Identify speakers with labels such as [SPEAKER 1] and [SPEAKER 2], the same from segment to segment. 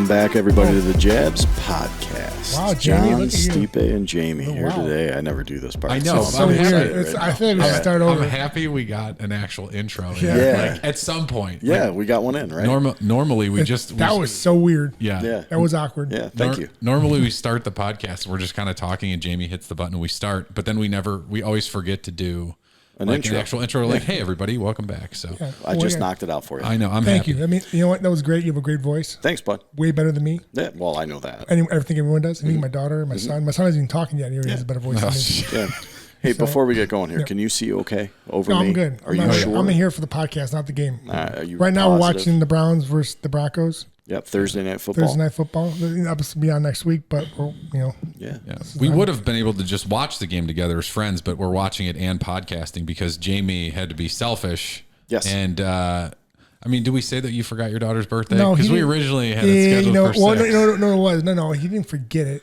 [SPEAKER 1] Welcome back, everybody, to the Jabs Podcast.
[SPEAKER 2] Wow, Jamie,
[SPEAKER 1] John,
[SPEAKER 2] look at you.
[SPEAKER 1] Stipe, and Jamie here
[SPEAKER 2] wow.
[SPEAKER 1] today. I never do this part.
[SPEAKER 3] I know.
[SPEAKER 2] So
[SPEAKER 3] I'm
[SPEAKER 2] weird.
[SPEAKER 3] happy.
[SPEAKER 2] I feel like we should start over.
[SPEAKER 3] I'm happy we got an actual intro.
[SPEAKER 2] Yeah.
[SPEAKER 3] Like, at some point.
[SPEAKER 1] Yeah,
[SPEAKER 3] Like,
[SPEAKER 1] we got one in, right?
[SPEAKER 3] normally we just...
[SPEAKER 2] That was so weird.
[SPEAKER 3] Yeah.
[SPEAKER 2] That was awkward.
[SPEAKER 1] Yeah, thank you.
[SPEAKER 3] Normally we start the podcast. We're just kind of talking and Jamie hits the button and we start. But then we always forget to do
[SPEAKER 1] An
[SPEAKER 3] like
[SPEAKER 1] intro.
[SPEAKER 3] an actual intro. Like, hey, everybody, welcome back. So
[SPEAKER 2] Yeah.
[SPEAKER 1] I just knocked it out for you.
[SPEAKER 3] I know. I'm
[SPEAKER 2] Thank
[SPEAKER 3] happy.
[SPEAKER 2] you. I mean, you know what? That was great. You have a great voice.
[SPEAKER 1] Thanks, bud.
[SPEAKER 2] Way better than me.
[SPEAKER 1] Yeah, well, I know that.
[SPEAKER 2] Everything everyone does. I think my daughter, my son. My son isn't even talking yet. He already has a better voice than me.
[SPEAKER 1] Yeah. Hey, before we get going here, can you see okay over
[SPEAKER 2] No,
[SPEAKER 1] me?
[SPEAKER 2] I'm good.
[SPEAKER 1] Are you sure?
[SPEAKER 2] I'm in here for the podcast, not the game.
[SPEAKER 1] Are you
[SPEAKER 2] Right now, we're
[SPEAKER 1] positive?
[SPEAKER 2] watching the Browns versus the Broncos.
[SPEAKER 1] Yep, Thursday Night Football.
[SPEAKER 2] Thursday Night Football. That'll be on next week, but
[SPEAKER 1] Yeah.
[SPEAKER 3] Yeah. We would have been able to just watch the game together as friends, but we're watching it and podcasting because Jamie had to be selfish.
[SPEAKER 1] Yes.
[SPEAKER 3] And, I mean, do we say that you forgot your daughter's birthday?
[SPEAKER 2] No,
[SPEAKER 3] Because
[SPEAKER 2] he
[SPEAKER 3] we
[SPEAKER 2] didn't.
[SPEAKER 3] originally had it scheduled for
[SPEAKER 2] well,
[SPEAKER 3] 6.
[SPEAKER 2] no, it was. No, he didn't forget it.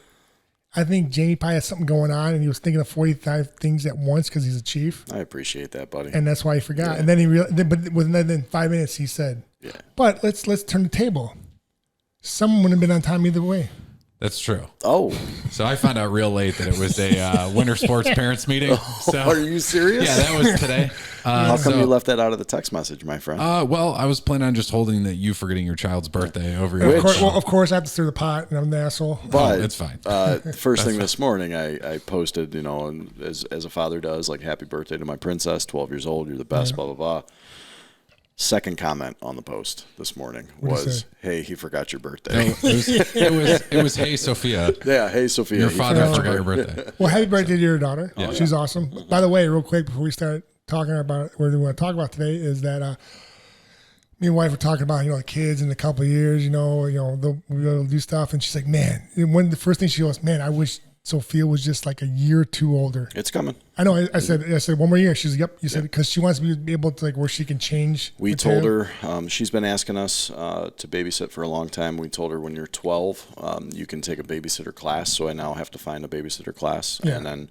[SPEAKER 2] I think Jamie probably had something going on, and he was thinking of 45 things at once because he's a chief,
[SPEAKER 1] I appreciate that, buddy.
[SPEAKER 2] and that's why he forgot.
[SPEAKER 1] Yeah.
[SPEAKER 2] And then he realized, but within 5 minutes, he said,
[SPEAKER 1] Yeah.
[SPEAKER 2] "But let's turn the table. Someone would have been on time either way."
[SPEAKER 3] That's true.
[SPEAKER 1] Oh,
[SPEAKER 3] So I found out real late that it was a winter sports parents meeting. So,
[SPEAKER 1] are you serious?
[SPEAKER 3] Yeah, that was today.
[SPEAKER 1] How come you left that out of the text message, my friend?
[SPEAKER 3] Well, I was planning on just holding that you forgetting your child's birthday over your
[SPEAKER 2] Of course, I have to stir the pot, and I'm the asshole.
[SPEAKER 1] But
[SPEAKER 3] it's fine.
[SPEAKER 1] First thing this morning, I posted, and as a father does, like, happy birthday to my princess, 12 years old, you're the best, blah, blah, blah. Second comment on the post this morning was, hey, he forgot your birthday.
[SPEAKER 3] It was hey, Sophia.
[SPEAKER 1] Yeah, hey, Sophia.
[SPEAKER 3] Your
[SPEAKER 1] he
[SPEAKER 3] father
[SPEAKER 1] forgot
[SPEAKER 3] forgot your birthday.
[SPEAKER 2] Well, happy birthday to your daughter.
[SPEAKER 3] Yeah.
[SPEAKER 2] She's awesome. By the way, real quick before we start talking about what we want to talk about today is that me and wife were talking about the kids in a couple of years. We'll do stuff, and she's like, man. The first thing she goes, man, I wish Sophia was just like a year or two older.
[SPEAKER 1] It's coming.
[SPEAKER 2] I know. I said 1 more year. She's like, yep. You said because she wants to be able to where she can change.
[SPEAKER 1] We told her she's been asking us to babysit for a long time. We told her when you're 12, you can take a babysitter class. So I now have to find a babysitter class, and then.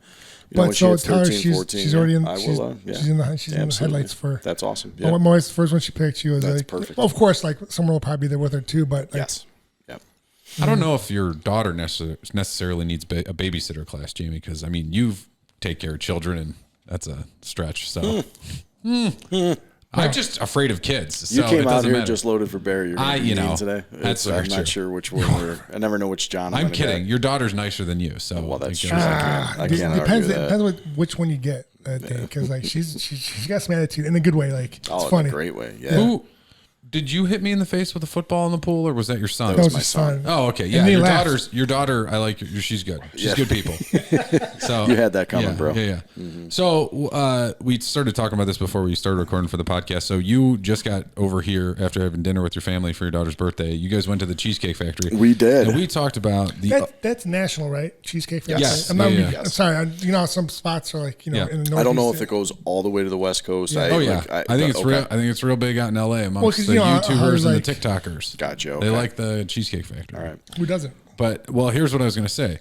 [SPEAKER 1] When she hits 13, 14,
[SPEAKER 2] she's already in.
[SPEAKER 1] she's
[SPEAKER 2] in the headlights for.
[SPEAKER 1] That's awesome. Yeah.
[SPEAKER 2] My wife's first one she picked. She was
[SPEAKER 1] That's
[SPEAKER 2] like,
[SPEAKER 1] perfect.
[SPEAKER 2] well, of course, like someone will probably be there with her too. But
[SPEAKER 1] Yes. Yep.
[SPEAKER 3] I don't know if your daughter necessarily needs a babysitter class, Jamie, because, I mean, you take care of children, and that's a stretch. So I'm just afraid of kids. So
[SPEAKER 1] You came
[SPEAKER 3] it
[SPEAKER 1] out
[SPEAKER 3] doesn't
[SPEAKER 1] here
[SPEAKER 3] matter.
[SPEAKER 1] just loaded for Barry. You're gonna be mean today.
[SPEAKER 3] That's
[SPEAKER 1] I'm
[SPEAKER 3] very
[SPEAKER 1] not
[SPEAKER 3] true.
[SPEAKER 1] sure which one I never know which John I'm
[SPEAKER 3] I'm kidding. Your daughter's nicer than you. So
[SPEAKER 1] Well, that's
[SPEAKER 3] like,
[SPEAKER 1] true. I can't
[SPEAKER 2] depends.
[SPEAKER 1] argue that.
[SPEAKER 2] Depends which one you get. I think because she's got some attitude in a good way. Like
[SPEAKER 1] Oh,
[SPEAKER 2] it's
[SPEAKER 1] in
[SPEAKER 2] funny.
[SPEAKER 1] a great way. Yeah.
[SPEAKER 3] Who did you hit me in the face with a football in the pool, or was that your son?
[SPEAKER 2] That was
[SPEAKER 1] my
[SPEAKER 2] his
[SPEAKER 1] son.
[SPEAKER 2] son.
[SPEAKER 3] Oh, okay.
[SPEAKER 2] And
[SPEAKER 3] Yeah,
[SPEAKER 2] he
[SPEAKER 3] your
[SPEAKER 2] laughed.
[SPEAKER 3] daughter. I like her. She's good. She's good people. So
[SPEAKER 1] You had that coming,
[SPEAKER 3] yeah,
[SPEAKER 1] bro.
[SPEAKER 3] Yeah. So we started talking about this before we started recording for the podcast. So you just got over here after having dinner with your family for your daughter's birthday. You guys went to the Cheesecake Factory.
[SPEAKER 1] We did.
[SPEAKER 3] And we talked about the.
[SPEAKER 2] That's national, right? Cheesecake Factory.
[SPEAKER 3] Yes.
[SPEAKER 2] I'm not.
[SPEAKER 3] Yeah, yeah.
[SPEAKER 2] I'm sorry. Some spots are like
[SPEAKER 3] Yeah.
[SPEAKER 2] in the
[SPEAKER 1] I don't know
[SPEAKER 2] Northeast.
[SPEAKER 1] if it goes all the way to the West Coast.
[SPEAKER 2] Yeah.
[SPEAKER 3] Oh yeah, I think it's
[SPEAKER 1] okay.
[SPEAKER 3] real. I think it's real big out in LA amongst
[SPEAKER 2] 'cause,
[SPEAKER 3] the
[SPEAKER 2] I
[SPEAKER 3] YouTubers
[SPEAKER 2] was
[SPEAKER 3] and
[SPEAKER 2] like-
[SPEAKER 3] the TikTokers.
[SPEAKER 1] Gotcha.
[SPEAKER 3] They
[SPEAKER 1] Okay.
[SPEAKER 3] like the Cheesecake Factory.
[SPEAKER 1] All right.
[SPEAKER 2] Who doesn't?
[SPEAKER 3] But here's what I was going to say.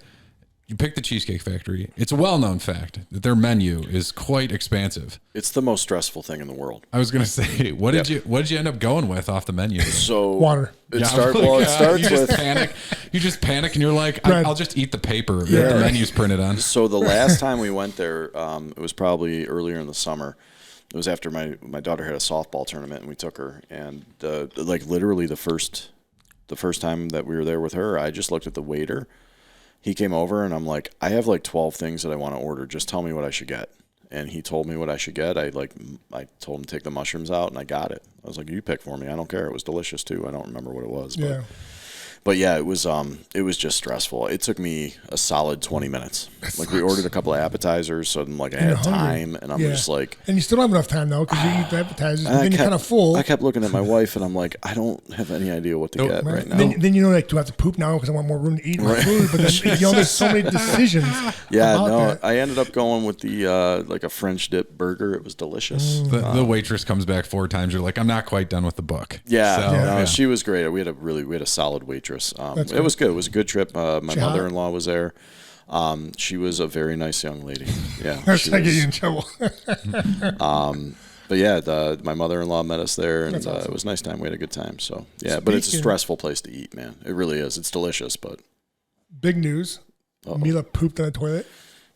[SPEAKER 3] You pick the Cheesecake Factory. It's a well-known fact that their menu is quite expansive.
[SPEAKER 1] It's the most stressful thing in the world.
[SPEAKER 3] I was going to say, what did you end up going with off the menu?
[SPEAKER 1] So
[SPEAKER 2] Water.
[SPEAKER 1] It
[SPEAKER 3] Yeah,
[SPEAKER 1] starts
[SPEAKER 3] I'm like,
[SPEAKER 1] it starts
[SPEAKER 3] you just
[SPEAKER 1] with.
[SPEAKER 3] panic. You just panic, and you're like,
[SPEAKER 2] Bread.
[SPEAKER 3] I'll just eat the paper that the menu's printed on.
[SPEAKER 1] So the last time we went there, it was probably earlier in the summer. It was after my daughter had a softball tournament, and we took her. And literally the first time that we were there with her, I just looked at the waiter. He came over, and I'm like, I have like 12 things that I want to order. Just tell me what I should get. And he told me what I should get. I told him to take the mushrooms out, and I got it. I was like, you pick for me. I don't care. It was delicious too. I don't remember what it was. But yeah, it was just stressful. It took me a solid 20 minutes. We ordered a couple of appetizers, so I had time, and I'm just like.
[SPEAKER 2] And you still don't have enough time though, because you eat the appetizers, and then you're kind of full.
[SPEAKER 1] I kept looking at my wife, and I'm like, I don't have any idea what to get right now.
[SPEAKER 2] Then do I have to poop now because I want more room to eat my food? But then there's so many decisions.
[SPEAKER 1] Yeah,
[SPEAKER 2] about
[SPEAKER 1] no,
[SPEAKER 2] that.
[SPEAKER 1] I ended up going with the like a French dip burger. It was delicious.
[SPEAKER 3] The waitress comes back 4 times. You're like, I'm not quite done with the book.
[SPEAKER 1] Yeah,
[SPEAKER 3] So,
[SPEAKER 1] no, she was great. We had a solid waitress. It was good. It was a good trip. My mother-in-law was there. She was a very nice young lady. Yeah,
[SPEAKER 2] That's how I get you in trouble.
[SPEAKER 1] But yeah, my mother-in-law met us there, and
[SPEAKER 2] Awesome.
[SPEAKER 1] it was a nice time. We had a good time. So yeah, but it's a stressful place to eat, man. It really is. It's delicious, but
[SPEAKER 2] Big news. Mila pooped in the toilet.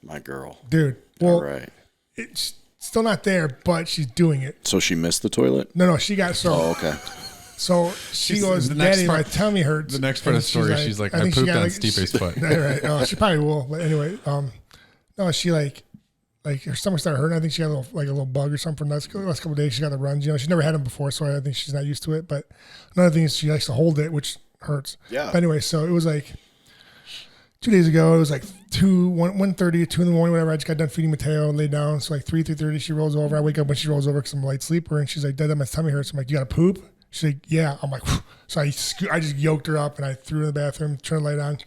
[SPEAKER 1] my girl.
[SPEAKER 2] Dude. Well,
[SPEAKER 1] All right.
[SPEAKER 2] it's still not there, but she's doing it.
[SPEAKER 1] So she missed the toilet?
[SPEAKER 2] No, she got
[SPEAKER 1] Oh, okay.
[SPEAKER 2] So she goes,
[SPEAKER 3] the next
[SPEAKER 2] Daddy,
[SPEAKER 3] part-
[SPEAKER 2] my tummy hurts.
[SPEAKER 3] The next part of the story, she's like, I
[SPEAKER 2] think she
[SPEAKER 3] pooped
[SPEAKER 2] got,
[SPEAKER 3] on
[SPEAKER 2] like,
[SPEAKER 3] Stipe's foot.
[SPEAKER 2] Right. Oh, she probably will. But anyway, no, she like her stomach started hurting. I think she got a little bug or something from the last couple of days. She got the runs. She's never had them before, so I think she's not used to it. But another thing is she likes to hold it, which hurts.
[SPEAKER 1] Yeah.
[SPEAKER 2] But anyway, so it was like 2 days ago. It was like 1:30, 2 in the morning, whatever. I just got done feeding Mateo, laid down. So like 3:30, she rolls over. I wake up when she rolls over because I'm a light sleeper, and she's like, Dad, my tummy hurts. I'm like, you got to poop? She's like, yeah. I'm like, whew. So I just yoked her up and I threw her in the bathroom, turned the light on.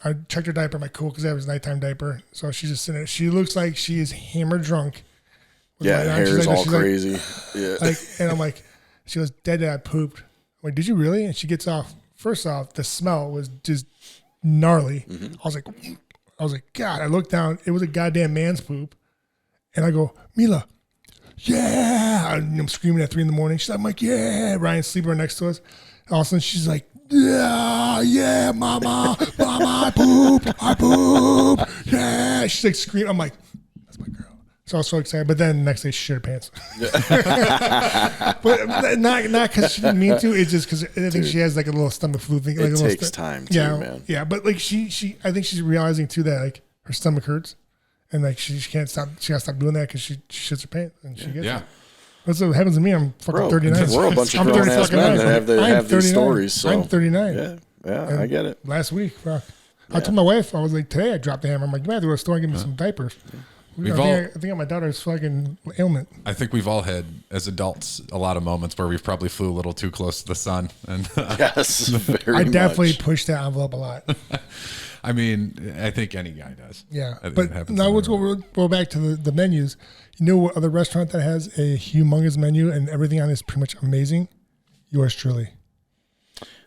[SPEAKER 2] I checked her diaper. I'm like, cool, because that was a nighttime diaper. So she's just sitting there. She looks like she is hammered drunk.
[SPEAKER 1] Yeah, hair's all crazy. Yeah.
[SPEAKER 2] And I'm like, she goes, Dad, I pooped. I'm like, did you really? And she gets off. First off, the smell was just gnarly.
[SPEAKER 1] Mm-hmm.
[SPEAKER 2] I was like, God. I looked down. It was a goddamn man's poop. And I go, Mila, yeah. I'm screaming at 3 in the morning. I'm like, yeah. Ryan's sleeping right next to us. All of a sudden, she's like, yeah, mama, I pooped, yeah. She's like screaming. I'm like, that's my girl. So I was so excited. But then the next day, she shit her pants. But not because she didn't mean to. It's just because I think she has like a little stomach flu thing. Like
[SPEAKER 1] It
[SPEAKER 2] a little
[SPEAKER 1] takes time too, man.
[SPEAKER 2] Yeah, but like she, I think she's realizing too that like her stomach hurts, and like she can't stop. She got to stop doing that because she shits her pants and she gets
[SPEAKER 3] Yeah.
[SPEAKER 2] it. That's what happens to me. I'm fucking
[SPEAKER 1] Bro,
[SPEAKER 2] 39.
[SPEAKER 1] we're a bunch of
[SPEAKER 2] I'm
[SPEAKER 1] grown ass
[SPEAKER 2] 30
[SPEAKER 1] men
[SPEAKER 2] fucking
[SPEAKER 1] that
[SPEAKER 2] nine.
[SPEAKER 1] have these
[SPEAKER 2] 39.
[SPEAKER 1] stories. So
[SPEAKER 2] I'm 39.
[SPEAKER 1] yeah, I get it.
[SPEAKER 2] Last week, I told my wife, I was like, today I dropped the hammer. I'm like, you might have to go to the store and give me some diapers. I think my daughter's fucking ailment.
[SPEAKER 3] I think we've all had, as adults, a lot of moments where we've probably flew a little too close to the sun. And
[SPEAKER 1] Yes, very
[SPEAKER 2] I definitely
[SPEAKER 1] much.
[SPEAKER 2] pushed that envelope a lot.
[SPEAKER 3] I mean, I think any guy does.
[SPEAKER 2] Yeah.
[SPEAKER 3] It
[SPEAKER 2] But
[SPEAKER 3] happens
[SPEAKER 2] now
[SPEAKER 3] everywhere.
[SPEAKER 2] we'll go back to the menus. You know what other restaurant that has a humongous menu and everything on it is pretty much amazing? Yours truly.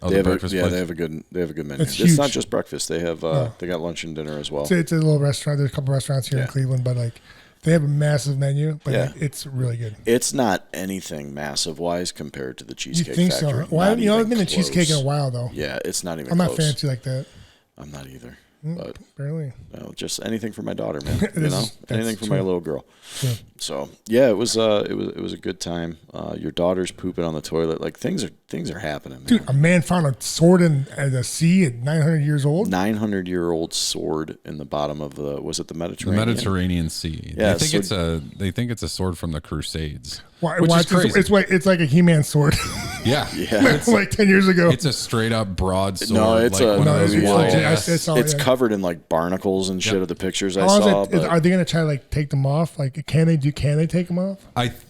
[SPEAKER 3] Oh,
[SPEAKER 1] They
[SPEAKER 3] the
[SPEAKER 1] have,
[SPEAKER 3] breakfast
[SPEAKER 1] they
[SPEAKER 3] place?
[SPEAKER 1] have a good menu.
[SPEAKER 2] It's
[SPEAKER 1] It's not
[SPEAKER 2] huge.
[SPEAKER 1] just breakfast. They have they got lunch and dinner as well.
[SPEAKER 2] It's a little restaurant. There's a couple restaurants here in
[SPEAKER 1] Yeah.
[SPEAKER 2] Cleveland, but like they have a massive menu, but
[SPEAKER 1] Yeah.
[SPEAKER 2] it's really good.
[SPEAKER 1] It's not anything massive wise compared to the
[SPEAKER 2] You
[SPEAKER 1] Cheesecake
[SPEAKER 2] think
[SPEAKER 1] Factory.
[SPEAKER 2] so? Well,
[SPEAKER 1] Not
[SPEAKER 2] I haven't
[SPEAKER 1] even
[SPEAKER 2] been to Cheesecake in a
[SPEAKER 1] close.
[SPEAKER 2] while though.
[SPEAKER 1] Yeah, it's not even
[SPEAKER 2] I'm not
[SPEAKER 1] close.
[SPEAKER 2] fancy like that.
[SPEAKER 1] I'm not either. But
[SPEAKER 2] Barely.
[SPEAKER 1] no, just anything for my daughter, man. You
[SPEAKER 2] This
[SPEAKER 1] know,
[SPEAKER 2] is- that's
[SPEAKER 1] anything for my
[SPEAKER 2] true.
[SPEAKER 1] little girl.
[SPEAKER 2] True.
[SPEAKER 1] So yeah, it was a good time. Your daughter's pooping on the toilet. Like things are happening, man.
[SPEAKER 2] Dude, a man found a sword in the sea at 900 years old.
[SPEAKER 1] 900-year-old sword in the bottom of the the
[SPEAKER 3] The
[SPEAKER 1] Mediterranean?
[SPEAKER 3] Mediterranean Sea.
[SPEAKER 1] Yeah,
[SPEAKER 3] they think it's a sword from the Crusades.
[SPEAKER 2] Why,
[SPEAKER 3] which
[SPEAKER 2] why
[SPEAKER 3] is crazy.
[SPEAKER 2] it's like a He-Man sword,
[SPEAKER 3] Yeah.
[SPEAKER 1] Yeah.
[SPEAKER 2] like 10 years ago.
[SPEAKER 3] It's a straight up broadsword.
[SPEAKER 1] No, it's
[SPEAKER 3] like
[SPEAKER 1] a-
[SPEAKER 3] one
[SPEAKER 1] no,
[SPEAKER 3] of those
[SPEAKER 1] it's
[SPEAKER 3] wide
[SPEAKER 1] legit.
[SPEAKER 3] ass-
[SPEAKER 1] It's covered in like barnacles and shit
[SPEAKER 3] Yep.
[SPEAKER 1] of the pictures I
[SPEAKER 2] How long
[SPEAKER 1] saw.
[SPEAKER 2] is it,
[SPEAKER 1] but
[SPEAKER 2] are they going to try to like take them off? Like, can they take them off?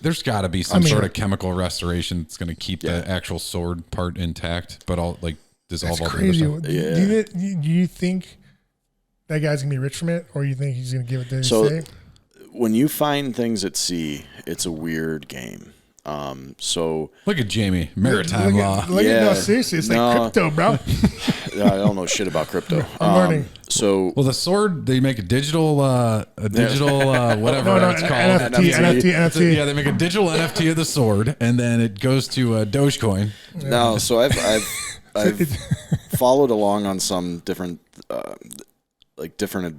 [SPEAKER 3] There's got to be some
[SPEAKER 2] mean-
[SPEAKER 3] sort of chemical restoration that's going to keep
[SPEAKER 1] Yeah.
[SPEAKER 3] the actual sword part intact, but all like dissolve
[SPEAKER 2] That's
[SPEAKER 3] all the other
[SPEAKER 2] crazy.
[SPEAKER 3] stuff.
[SPEAKER 2] Do you think that guy's going to be rich from it, or you think he's going to give it to
[SPEAKER 1] So-
[SPEAKER 2] say?
[SPEAKER 1] when you find things at sea, it's a weird game. So
[SPEAKER 3] Look at Jamie, maritime law.
[SPEAKER 2] Look
[SPEAKER 1] Yeah.
[SPEAKER 2] no, seriously, it's like
[SPEAKER 1] No.
[SPEAKER 2] crypto, bro.
[SPEAKER 1] I don't know shit about crypto.
[SPEAKER 2] I'm learning.
[SPEAKER 1] So
[SPEAKER 3] Well, the sword, they make a digital whatever
[SPEAKER 2] No,
[SPEAKER 3] it's called.
[SPEAKER 2] NFT.
[SPEAKER 3] Yeah, they make a digital NFT of the sword, and then it goes to Dogecoin.
[SPEAKER 1] no, so I've followed along on some different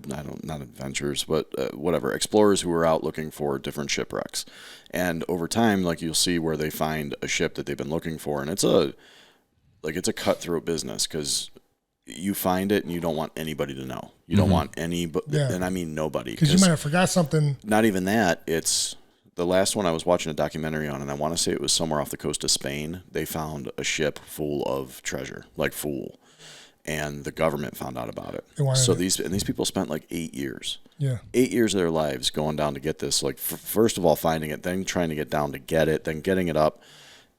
[SPEAKER 1] not adventures, but whatever explorers who are out looking for different shipwrecks, and over time, like you'll see where they find a ship that they've been looking for, and it's a cutthroat business because you find it and you don't want anybody to know. You don't want
[SPEAKER 2] Yeah.
[SPEAKER 1] and I mean nobody,
[SPEAKER 2] Because you might have forgot something.
[SPEAKER 1] not even that. It's the last one I was watching a documentary on, and I want to say it was somewhere off the coast of Spain. They found a ship full of treasure, like full, and the government found out about it.
[SPEAKER 2] They wanted
[SPEAKER 1] So
[SPEAKER 2] it.
[SPEAKER 1] these people spent like 8 years.
[SPEAKER 2] Yeah.
[SPEAKER 1] 8 years of their lives going down to get this. Like first of all finding it, then trying to get down to get it, then getting it up.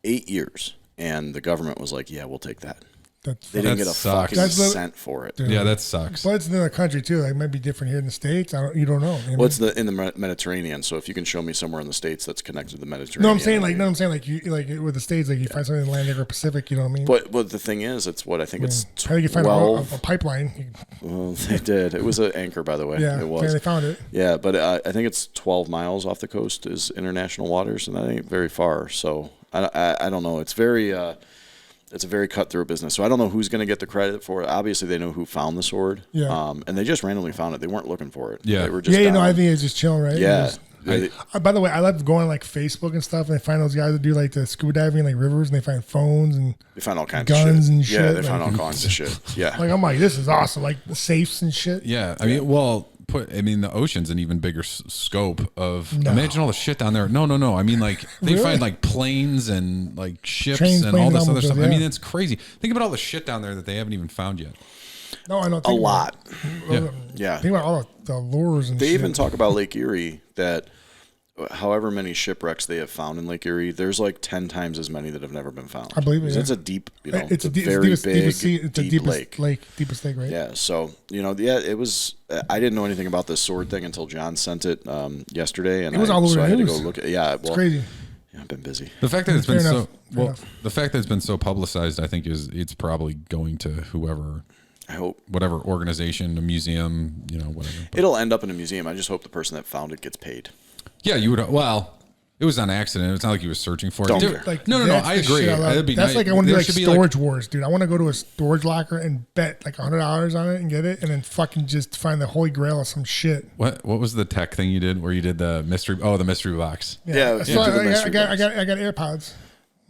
[SPEAKER 1] 8 years, and the government was like, "Yeah, we'll take that." They didn't
[SPEAKER 3] That
[SPEAKER 1] get a
[SPEAKER 3] sucks.
[SPEAKER 1] fucking cent for it.
[SPEAKER 3] Yeah, that sucks.
[SPEAKER 2] But it's in the country too. Like, it might be different here in the States. You don't know.
[SPEAKER 1] Well, it's in the Mediterranean. So if you can show me somewhere in the States that's connected to the Mediterranean.
[SPEAKER 2] No, I'm saying with the States, like you find something in the Atlantic or Pacific. You know what I mean?
[SPEAKER 1] But the thing is, it's what I think it's
[SPEAKER 2] how do you find
[SPEAKER 1] 12.
[SPEAKER 2] a pipeline?
[SPEAKER 1] Well, they did. It was an anchor, by the way.
[SPEAKER 2] Yeah,
[SPEAKER 1] it was.
[SPEAKER 2] they found it.
[SPEAKER 1] Yeah, but I think it's 12 miles off the coast is international waters, and that ain't very far. So I don't know. It's a very cutthroat business. So I don't know who's going to get the credit for it. Obviously, they know who found the sword.
[SPEAKER 2] Yeah.
[SPEAKER 1] And they just randomly found it. They weren't looking for it.
[SPEAKER 3] Yeah.
[SPEAKER 1] They were just
[SPEAKER 2] I think it's just chilling, right?
[SPEAKER 1] Yeah.
[SPEAKER 2] By the way, I love going on like Facebook and stuff, and they find those guys that do like the scuba diving, like rivers, and they find phones and
[SPEAKER 1] they find all kinds
[SPEAKER 2] guns
[SPEAKER 1] of shit.
[SPEAKER 2] and shit.
[SPEAKER 1] Yeah, they find all kinds of shit. Yeah.
[SPEAKER 2] Like, I'm like, this is awesome. Like the safes and shit.
[SPEAKER 3] Yeah, I mean, the ocean's an even bigger scope of. Imagine all the shit down there. No. I mean, like they
[SPEAKER 2] Really?
[SPEAKER 3] find like planes and like ships
[SPEAKER 2] Trains,
[SPEAKER 3] and all
[SPEAKER 2] planes,
[SPEAKER 3] this other
[SPEAKER 2] automobiles,
[SPEAKER 3] stuff. I
[SPEAKER 2] yeah.
[SPEAKER 3] mean, it's crazy. Think about all the shit down there that they haven't even found yet.
[SPEAKER 2] No, I know.
[SPEAKER 1] A lot.
[SPEAKER 3] Yeah.
[SPEAKER 2] Think about all the lures and
[SPEAKER 1] They
[SPEAKER 2] shit.
[SPEAKER 1] even talk about Lake Erie that however many shipwrecks they have found in Lake Erie, there's like 10 times as many that have never been found.
[SPEAKER 2] I believe it.
[SPEAKER 1] 'Cause
[SPEAKER 2] Yeah.
[SPEAKER 1] It's a deep,
[SPEAKER 2] It's a
[SPEAKER 1] very
[SPEAKER 2] deepest,
[SPEAKER 1] big,
[SPEAKER 2] deepest sea. It's
[SPEAKER 1] deep
[SPEAKER 2] the deepest
[SPEAKER 1] lake.
[SPEAKER 2] deepest lake, right?
[SPEAKER 1] Yeah, so it was. I didn't know anything about this sword thing until John sent it yesterday, and
[SPEAKER 2] It was all over
[SPEAKER 1] so
[SPEAKER 2] the
[SPEAKER 1] I had to
[SPEAKER 2] news.
[SPEAKER 1] go look at. Yeah, well,
[SPEAKER 2] It's crazy.
[SPEAKER 1] yeah, I've been busy.
[SPEAKER 3] The fact that it's been
[SPEAKER 2] Fair
[SPEAKER 3] so
[SPEAKER 2] enough. Fair enough.
[SPEAKER 3] the fact that it's been so publicized, I think it's probably going to whoever,
[SPEAKER 1] I hope
[SPEAKER 3] whatever organization, a museum, whatever. But
[SPEAKER 1] it'll end up in a museum. I just hope the person that found it gets paid.
[SPEAKER 3] yeah, you would. Well, it was on accident. It's not like he was searching for it.
[SPEAKER 1] Don't
[SPEAKER 3] Dude,
[SPEAKER 1] care.
[SPEAKER 2] Like,
[SPEAKER 3] no.
[SPEAKER 2] that's
[SPEAKER 3] I
[SPEAKER 2] the
[SPEAKER 3] agree.
[SPEAKER 2] shit I love.
[SPEAKER 3] That'd be
[SPEAKER 2] That's
[SPEAKER 3] nice.
[SPEAKER 2] like I want to do
[SPEAKER 3] There
[SPEAKER 2] like
[SPEAKER 3] should be,
[SPEAKER 2] storage wars, dude. I want to go to a storage locker and bet like $100 on it and get it, and then fucking just find the holy grail of some shit.
[SPEAKER 3] What was the tech thing you did where you did the mystery? Oh, the mystery box.
[SPEAKER 1] Yeah,
[SPEAKER 2] So
[SPEAKER 1] to the
[SPEAKER 2] I
[SPEAKER 1] mystery
[SPEAKER 2] got
[SPEAKER 1] box.
[SPEAKER 2] AirPods.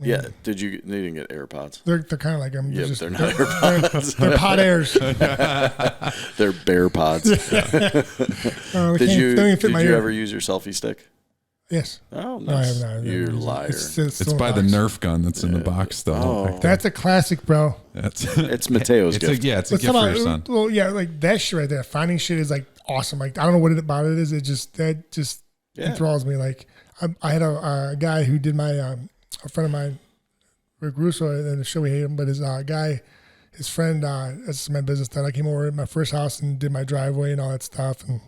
[SPEAKER 1] Yeah, they didn't get AirPods.
[SPEAKER 2] They're kind of like them.
[SPEAKER 1] Yeah,
[SPEAKER 2] Just,
[SPEAKER 1] but they're not AirPods.
[SPEAKER 2] they're pod airs.
[SPEAKER 1] They're bear pods. Did you ever use your selfie stick?
[SPEAKER 2] Yes.
[SPEAKER 1] Oh,
[SPEAKER 2] No, I
[SPEAKER 1] nice.
[SPEAKER 2] have not.
[SPEAKER 1] You liar.
[SPEAKER 3] It's by the Nerf gun that's in the box, though.
[SPEAKER 1] Oh.
[SPEAKER 2] That's a classic, bro.
[SPEAKER 1] It's Mateo's
[SPEAKER 3] It's
[SPEAKER 1] gift.
[SPEAKER 3] it's a
[SPEAKER 2] Let's
[SPEAKER 3] gift
[SPEAKER 2] talk
[SPEAKER 3] for
[SPEAKER 2] about-
[SPEAKER 3] your son.
[SPEAKER 2] Well, yeah, like that shit right there. Finding shit is like awesome. Like I don't know what about it is. That just
[SPEAKER 1] Yeah.
[SPEAKER 2] enthralls me. Like I had a guy who did my a friend of mine, Rick Russo, and the show we hate him, but his guy, his friend, that's my business done. I came over at my first house and did my driveway and all that stuff, and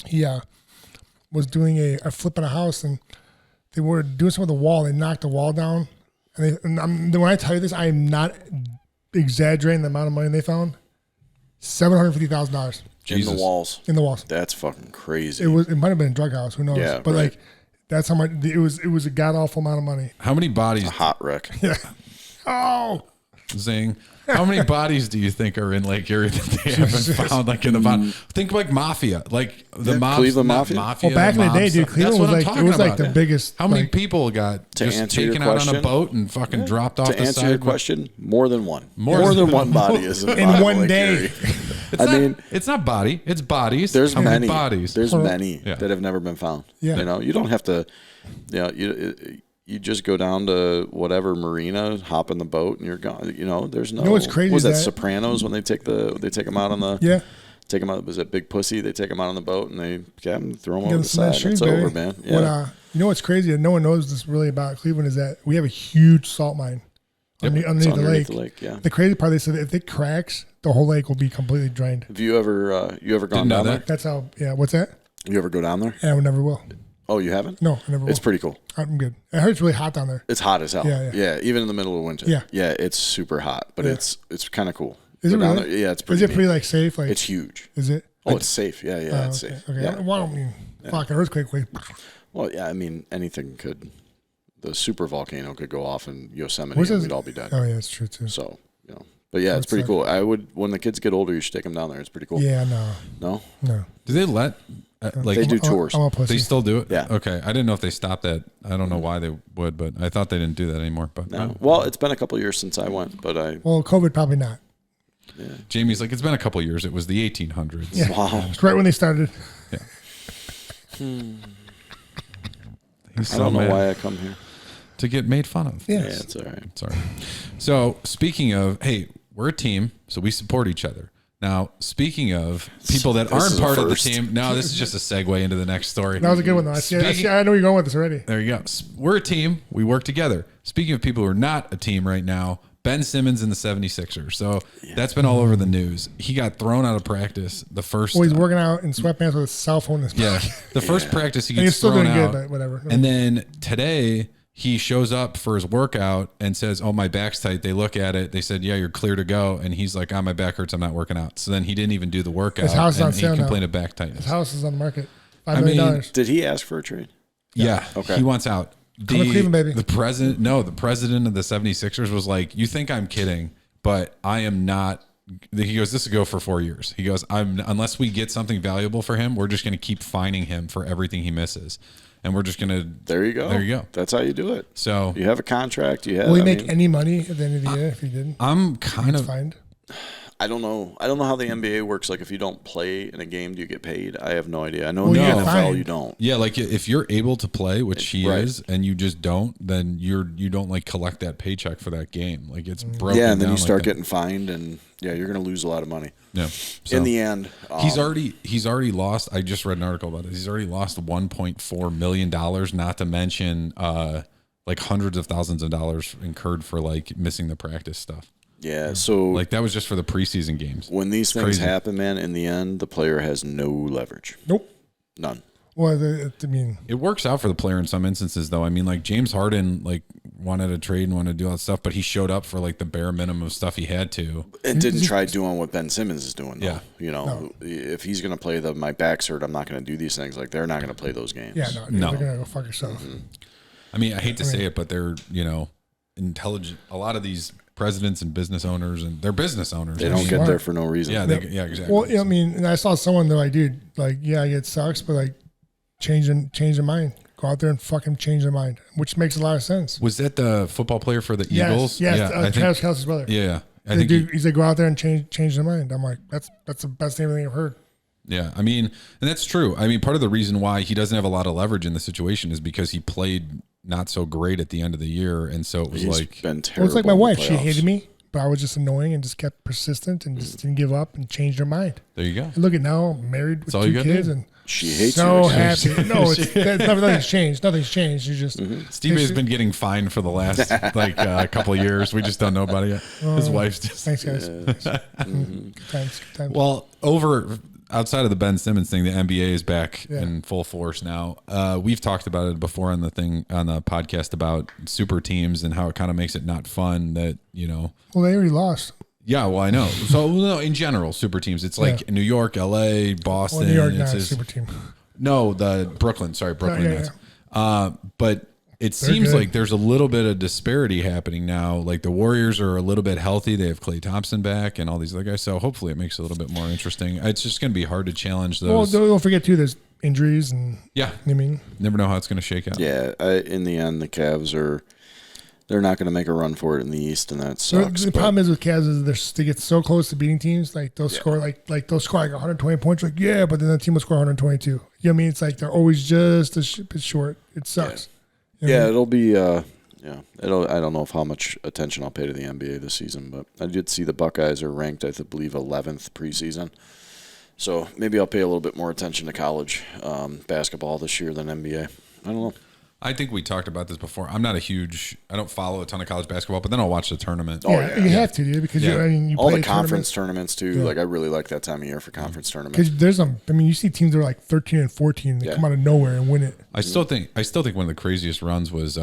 [SPEAKER 2] he was doing a flip in a house, and they were doing something with the wall. They knocked the wall down, and when I tell you this, I am not exaggerating the amount of money they found. $750,000
[SPEAKER 1] In
[SPEAKER 3] Jesus.
[SPEAKER 1] the walls.
[SPEAKER 2] in the walls.
[SPEAKER 1] That's fucking crazy.
[SPEAKER 2] It might have been a drug house. Who knows?
[SPEAKER 1] Yeah,
[SPEAKER 2] but
[SPEAKER 1] right.
[SPEAKER 2] like that's how much it was. It was a god awful amount of money.
[SPEAKER 3] How many bodies?
[SPEAKER 1] A hot wreck.
[SPEAKER 2] Yeah. Oh.
[SPEAKER 3] Zing. How many bodies do you think are in Lake Erie that they haven't found? Like in the bottom. Think like mafia, like the mobs,
[SPEAKER 1] Cleveland
[SPEAKER 3] not
[SPEAKER 1] Mafia?
[SPEAKER 2] Well, back in the day, dude,
[SPEAKER 3] That's
[SPEAKER 2] Cleveland
[SPEAKER 3] what
[SPEAKER 2] was
[SPEAKER 3] I'm
[SPEAKER 2] like
[SPEAKER 3] talking
[SPEAKER 2] it was like
[SPEAKER 3] about.
[SPEAKER 2] the biggest.
[SPEAKER 3] How many
[SPEAKER 2] like,
[SPEAKER 3] people got
[SPEAKER 1] To
[SPEAKER 3] just
[SPEAKER 1] answer your
[SPEAKER 3] taken out on a
[SPEAKER 1] question-
[SPEAKER 3] boat and fucking dropped off
[SPEAKER 1] To
[SPEAKER 3] the
[SPEAKER 1] answer
[SPEAKER 3] side?
[SPEAKER 1] your question, more than one.
[SPEAKER 3] More
[SPEAKER 1] than one body is in the
[SPEAKER 2] In
[SPEAKER 1] bottom of
[SPEAKER 2] one
[SPEAKER 1] Lake
[SPEAKER 2] day.
[SPEAKER 1] Erie.
[SPEAKER 3] It's
[SPEAKER 1] I
[SPEAKER 3] not,
[SPEAKER 1] mean,
[SPEAKER 3] it's not body. It's bodies.
[SPEAKER 1] there's
[SPEAKER 3] How many
[SPEAKER 1] many
[SPEAKER 3] bodies.
[SPEAKER 1] There's many
[SPEAKER 3] Yeah.
[SPEAKER 1] that have never been found.
[SPEAKER 2] Yeah.
[SPEAKER 1] You don't have to. You just go down to whatever marina, hop in the boat, and you're gone. There's no.
[SPEAKER 2] know what's crazy
[SPEAKER 1] Was
[SPEAKER 2] is
[SPEAKER 1] that
[SPEAKER 2] that-
[SPEAKER 1] Sopranos when they take them out on the
[SPEAKER 2] Yeah.
[SPEAKER 1] take them out? Was it Big Pussy? They take them out on the boat and they throw them
[SPEAKER 2] Give
[SPEAKER 1] over
[SPEAKER 2] them
[SPEAKER 1] the
[SPEAKER 2] some of that
[SPEAKER 1] side.
[SPEAKER 2] shit,
[SPEAKER 1] It's
[SPEAKER 2] baby.
[SPEAKER 1] over, man. Yeah.
[SPEAKER 2] You know what's crazy? And no one knows this really about Cleveland is that we have a huge salt mine underneath
[SPEAKER 1] It's underneath
[SPEAKER 2] the lake.
[SPEAKER 1] Yeah.
[SPEAKER 2] The crazy part, they said if it cracks, the whole lake will be completely drained.
[SPEAKER 1] Have you ever gone
[SPEAKER 3] Didn't know
[SPEAKER 1] down there?
[SPEAKER 3] that.
[SPEAKER 2] That's how. Yeah. What's that?
[SPEAKER 1] You ever go down there?
[SPEAKER 2] Yeah, we never will.
[SPEAKER 1] Oh, you haven't?
[SPEAKER 2] No, I never will.
[SPEAKER 1] It's pretty cool.
[SPEAKER 2] I'm good. I heard it's really hot down there.
[SPEAKER 1] It's hot as hell.
[SPEAKER 2] Yeah.
[SPEAKER 1] Even in the middle of winter.
[SPEAKER 2] Yeah.
[SPEAKER 1] Yeah, it's super hot, but
[SPEAKER 2] Yeah.
[SPEAKER 1] it's kind of cool.
[SPEAKER 2] Is
[SPEAKER 1] Go
[SPEAKER 2] it
[SPEAKER 1] down
[SPEAKER 2] really?
[SPEAKER 1] there. Yeah, it's
[SPEAKER 2] Is
[SPEAKER 1] pretty.
[SPEAKER 2] it pretty
[SPEAKER 1] neat.
[SPEAKER 2] like safe? Like,
[SPEAKER 1] It's huge.
[SPEAKER 2] is it?
[SPEAKER 1] Oh, it's safe. Yeah, it's
[SPEAKER 2] okay.
[SPEAKER 1] safe.
[SPEAKER 2] Okay.
[SPEAKER 1] Yeah.
[SPEAKER 2] Well, I don't mean fucking earthquake.
[SPEAKER 1] Well, yeah, I mean, anything could. The super volcano could go off in Yosemite
[SPEAKER 2] What's
[SPEAKER 1] and
[SPEAKER 2] this-
[SPEAKER 1] we'd all be dead.
[SPEAKER 2] Oh yeah, it's true too.
[SPEAKER 1] So, but yeah, it's pretty cool. I would, when the kids get older, you should take them down there. It's pretty cool.
[SPEAKER 2] Yeah, no.
[SPEAKER 1] No?
[SPEAKER 3] Do they let
[SPEAKER 1] They do tours.
[SPEAKER 2] I'm a pussy.
[SPEAKER 3] They still do it?
[SPEAKER 1] Yeah.
[SPEAKER 3] Okay. I didn't know if they stopped that. I don't know why they would, but I thought they didn't do that anymore. But
[SPEAKER 1] No. Well, it's been a couple years since I went, but
[SPEAKER 2] Well, COVID probably not.
[SPEAKER 3] Jamie's like, it's been a couple years. It was the 1800s.
[SPEAKER 2] Yeah.
[SPEAKER 1] wow.
[SPEAKER 2] It's right when they started.
[SPEAKER 3] He's
[SPEAKER 1] I
[SPEAKER 3] so
[SPEAKER 1] don't know
[SPEAKER 3] mad
[SPEAKER 1] why I come here.
[SPEAKER 3] to get made fun of.
[SPEAKER 2] Yes.
[SPEAKER 1] Yeah, it's all right.
[SPEAKER 3] Sorry. So speaking of, hey, we're a team, so we support each other. Now, speaking of people that
[SPEAKER 1] This
[SPEAKER 3] aren't
[SPEAKER 1] is a
[SPEAKER 3] part of the
[SPEAKER 1] first.
[SPEAKER 3] team, no, this is just a segue into the next story.
[SPEAKER 2] That was a good one though. I know where you're going with this already.
[SPEAKER 3] There you go. We're a team. We work together. Speaking of people who are not a team right now, Ben Simmons and the 76ers. So that's been all over the news. He got thrown out of practice the first.
[SPEAKER 2] Well, he's working out in sweatpants with a cell phone in his
[SPEAKER 3] Yeah,
[SPEAKER 2] pocket.
[SPEAKER 3] the first practice he
[SPEAKER 2] And he's
[SPEAKER 3] gets
[SPEAKER 2] still
[SPEAKER 3] thrown
[SPEAKER 2] doing
[SPEAKER 3] out.
[SPEAKER 2] good, but whatever.
[SPEAKER 3] And then today he shows up for his workout and says, "Oh, my back's tight." They look at it. They said, "Yeah, you're clear to go." And he's like, "Oh, my back hurts. I'm not working out." So then he didn't even do the workout.
[SPEAKER 2] His house is
[SPEAKER 3] and
[SPEAKER 2] on sale
[SPEAKER 3] he
[SPEAKER 2] now.
[SPEAKER 3] complained of back tightness.
[SPEAKER 2] His house is on the market. $5
[SPEAKER 3] I
[SPEAKER 2] million.
[SPEAKER 3] mean,
[SPEAKER 1] Did he ask for a trade?
[SPEAKER 3] Yeah.
[SPEAKER 1] Okay.
[SPEAKER 3] He wants out.
[SPEAKER 2] Come to Cleveland, baby.
[SPEAKER 3] The president of the 76ers was like, "You think I'm kidding, but I am not." He goes, "This will go for 4 years." He goes, unless we get something valuable for him, we're just going to keep fining him for everything he misses. And we're just going to.
[SPEAKER 1] There you go.
[SPEAKER 3] There you go.
[SPEAKER 1] That's how you do it.
[SPEAKER 3] So
[SPEAKER 1] You have a contract. You have.
[SPEAKER 2] Will he
[SPEAKER 1] I
[SPEAKER 2] make
[SPEAKER 1] mean,
[SPEAKER 2] any money at the end of the year if he didn't?
[SPEAKER 3] I'm kind
[SPEAKER 2] It's
[SPEAKER 3] of.
[SPEAKER 2] fined.
[SPEAKER 1] I don't know. I don't know how the NBA works. Like, if you don't play in a game, do you get paid? I have no idea. I know in
[SPEAKER 2] Well,
[SPEAKER 1] the
[SPEAKER 2] you
[SPEAKER 1] NFL
[SPEAKER 2] get fined.
[SPEAKER 1] you don't.
[SPEAKER 3] Yeah, like if you're able to play, which he
[SPEAKER 1] Right.
[SPEAKER 3] is, and you just don't, then you don't like collect that paycheck for that game. Like it's broken.
[SPEAKER 1] Yeah, and then
[SPEAKER 3] down
[SPEAKER 1] you start
[SPEAKER 3] like that.
[SPEAKER 1] getting fined, and yeah, you're going to lose a lot of money.
[SPEAKER 3] Yeah. So
[SPEAKER 1] In the end,
[SPEAKER 3] he's already lost. I just read an article about it. He's already lost $1.4 million. Not to mention like hundreds of thousands of dollars incurred for like missing the practice stuff.
[SPEAKER 1] yeah. So
[SPEAKER 3] Like that was just for the preseason games.
[SPEAKER 1] when these things
[SPEAKER 3] crazy.
[SPEAKER 1] happen, man, in the end, the player has no leverage.
[SPEAKER 2] Nope.
[SPEAKER 1] None.
[SPEAKER 2] Well, I mean,
[SPEAKER 3] It works out for the player in some instances, though. I mean, like James Harden, like wanted a trade and wanted to do all that stuff, but he showed up for like the bare minimum of stuff he had to.
[SPEAKER 1] And didn't try doing what Ben Simmons is doing. Though.
[SPEAKER 3] Yeah.
[SPEAKER 1] You know, if he's going to play my back's hurt, I'm not going to do these things. Like, they're not going to play those games.
[SPEAKER 2] yeah, no,
[SPEAKER 3] No.
[SPEAKER 2] They're gonna go fuck yourself.
[SPEAKER 3] I mean, I hate to say it, but they're, intelligent. A lot of these presidents and business owners, and they're business owners.
[SPEAKER 1] They
[SPEAKER 3] I
[SPEAKER 1] don't
[SPEAKER 3] mean,
[SPEAKER 1] get there for no reason.
[SPEAKER 3] Yeah, yeah, exactly.
[SPEAKER 2] Well, I mean, and I saw someone they're like, dude, like, yeah, it sucks, but like, change their mind. Go out there and fucking change their mind, which makes a lot of sense.
[SPEAKER 3] Was that the football player for the
[SPEAKER 2] Yes,
[SPEAKER 3] Eagles?
[SPEAKER 2] yes,
[SPEAKER 3] yeah, I think,
[SPEAKER 2] Travis Kelce's brother.
[SPEAKER 3] yeah. I
[SPEAKER 2] The
[SPEAKER 3] think
[SPEAKER 2] dude, he's like, go out there and change their mind. I'm like, that's the best thing I've heard.
[SPEAKER 3] yeah, I mean, and that's true. I mean, part of the reason why he doesn't have a lot of leverage in the situation is because he played not so great at the end of the year, and so it was
[SPEAKER 1] He's
[SPEAKER 3] like,
[SPEAKER 1] been
[SPEAKER 2] Well,
[SPEAKER 1] terrible.
[SPEAKER 2] it's like my
[SPEAKER 1] in the
[SPEAKER 2] wife. She
[SPEAKER 1] playoffs.
[SPEAKER 2] hated me, but I was just annoying and just kept persistent and just didn't give up and changed her mind.
[SPEAKER 3] there you go.
[SPEAKER 2] And look at now, I'm married with
[SPEAKER 3] all you
[SPEAKER 2] 2
[SPEAKER 3] gotta
[SPEAKER 2] kids
[SPEAKER 3] do.
[SPEAKER 2] and
[SPEAKER 1] She hates
[SPEAKER 2] so
[SPEAKER 1] you.
[SPEAKER 2] happy. No, nothing's changed. Nothing's changed. You just
[SPEAKER 3] Steve has been getting fined for the last like couple of years. We just don't know about it yet. His wife's just
[SPEAKER 2] thanks, guys. Good times.
[SPEAKER 3] well outside of the Ben Simmons thing. The NBA is back in full force now. We've talked about it before on the podcast about super teams and how it kind of makes it not fun. That
[SPEAKER 2] Well, they already lost.
[SPEAKER 3] Yeah, well, I know. So no, in general, super teams. It's like New York, L.A., Boston.
[SPEAKER 2] Well, New York,
[SPEAKER 3] it's
[SPEAKER 2] not a
[SPEAKER 3] just-
[SPEAKER 2] super team.
[SPEAKER 3] No, the Brooklyn. Sorry, Brooklyn
[SPEAKER 2] yeah,
[SPEAKER 3] Nets. But it seems
[SPEAKER 2] good.
[SPEAKER 3] like there's a little bit of disparity happening now. Like the Warriors are a little bit healthy. They have Klay Thompson back and all these other guys. So hopefully it makes it a little bit more interesting. It's just going to be hard to challenge
[SPEAKER 2] Well,
[SPEAKER 3] those.
[SPEAKER 2] don't forget too. There's injuries and
[SPEAKER 3] Yeah,
[SPEAKER 2] I mean,
[SPEAKER 3] never know how it's going to shake out.
[SPEAKER 1] Yeah, in the end, the Cavs they're not going to make a run for it in the East, and that sucks.
[SPEAKER 2] the
[SPEAKER 1] but-
[SPEAKER 2] problem is with Cavs is they get so close to beating teams. Like they'll score like they'll score like 120 points. Like but then the team will score 122. You know what I mean? It's like they're always just a bit short. It sucks. You know what I
[SPEAKER 1] Yeah,
[SPEAKER 2] mean?
[SPEAKER 1] it'll be. I don't know how much attention I'll pay to the NBA this season, but I did see the Buckeyes are ranked, I believe, 11th preseason. So maybe I'll pay a little bit more attention to college basketball this year than NBA. I don't know.
[SPEAKER 3] I think we talked about this before. I don't follow a ton of college basketball, but then I'll watch the tournament.
[SPEAKER 2] Yeah, you have to, dude, because
[SPEAKER 3] Yeah.
[SPEAKER 2] you
[SPEAKER 1] All
[SPEAKER 2] play
[SPEAKER 1] the conference tournaments too.
[SPEAKER 2] Yeah.
[SPEAKER 1] Like I really like that time of year for conference tournaments.
[SPEAKER 2] Because there's you see teams that are like 13 and 14. They
[SPEAKER 1] Yeah.
[SPEAKER 2] come out of nowhere and win it.
[SPEAKER 3] I still think one of the craziest runs was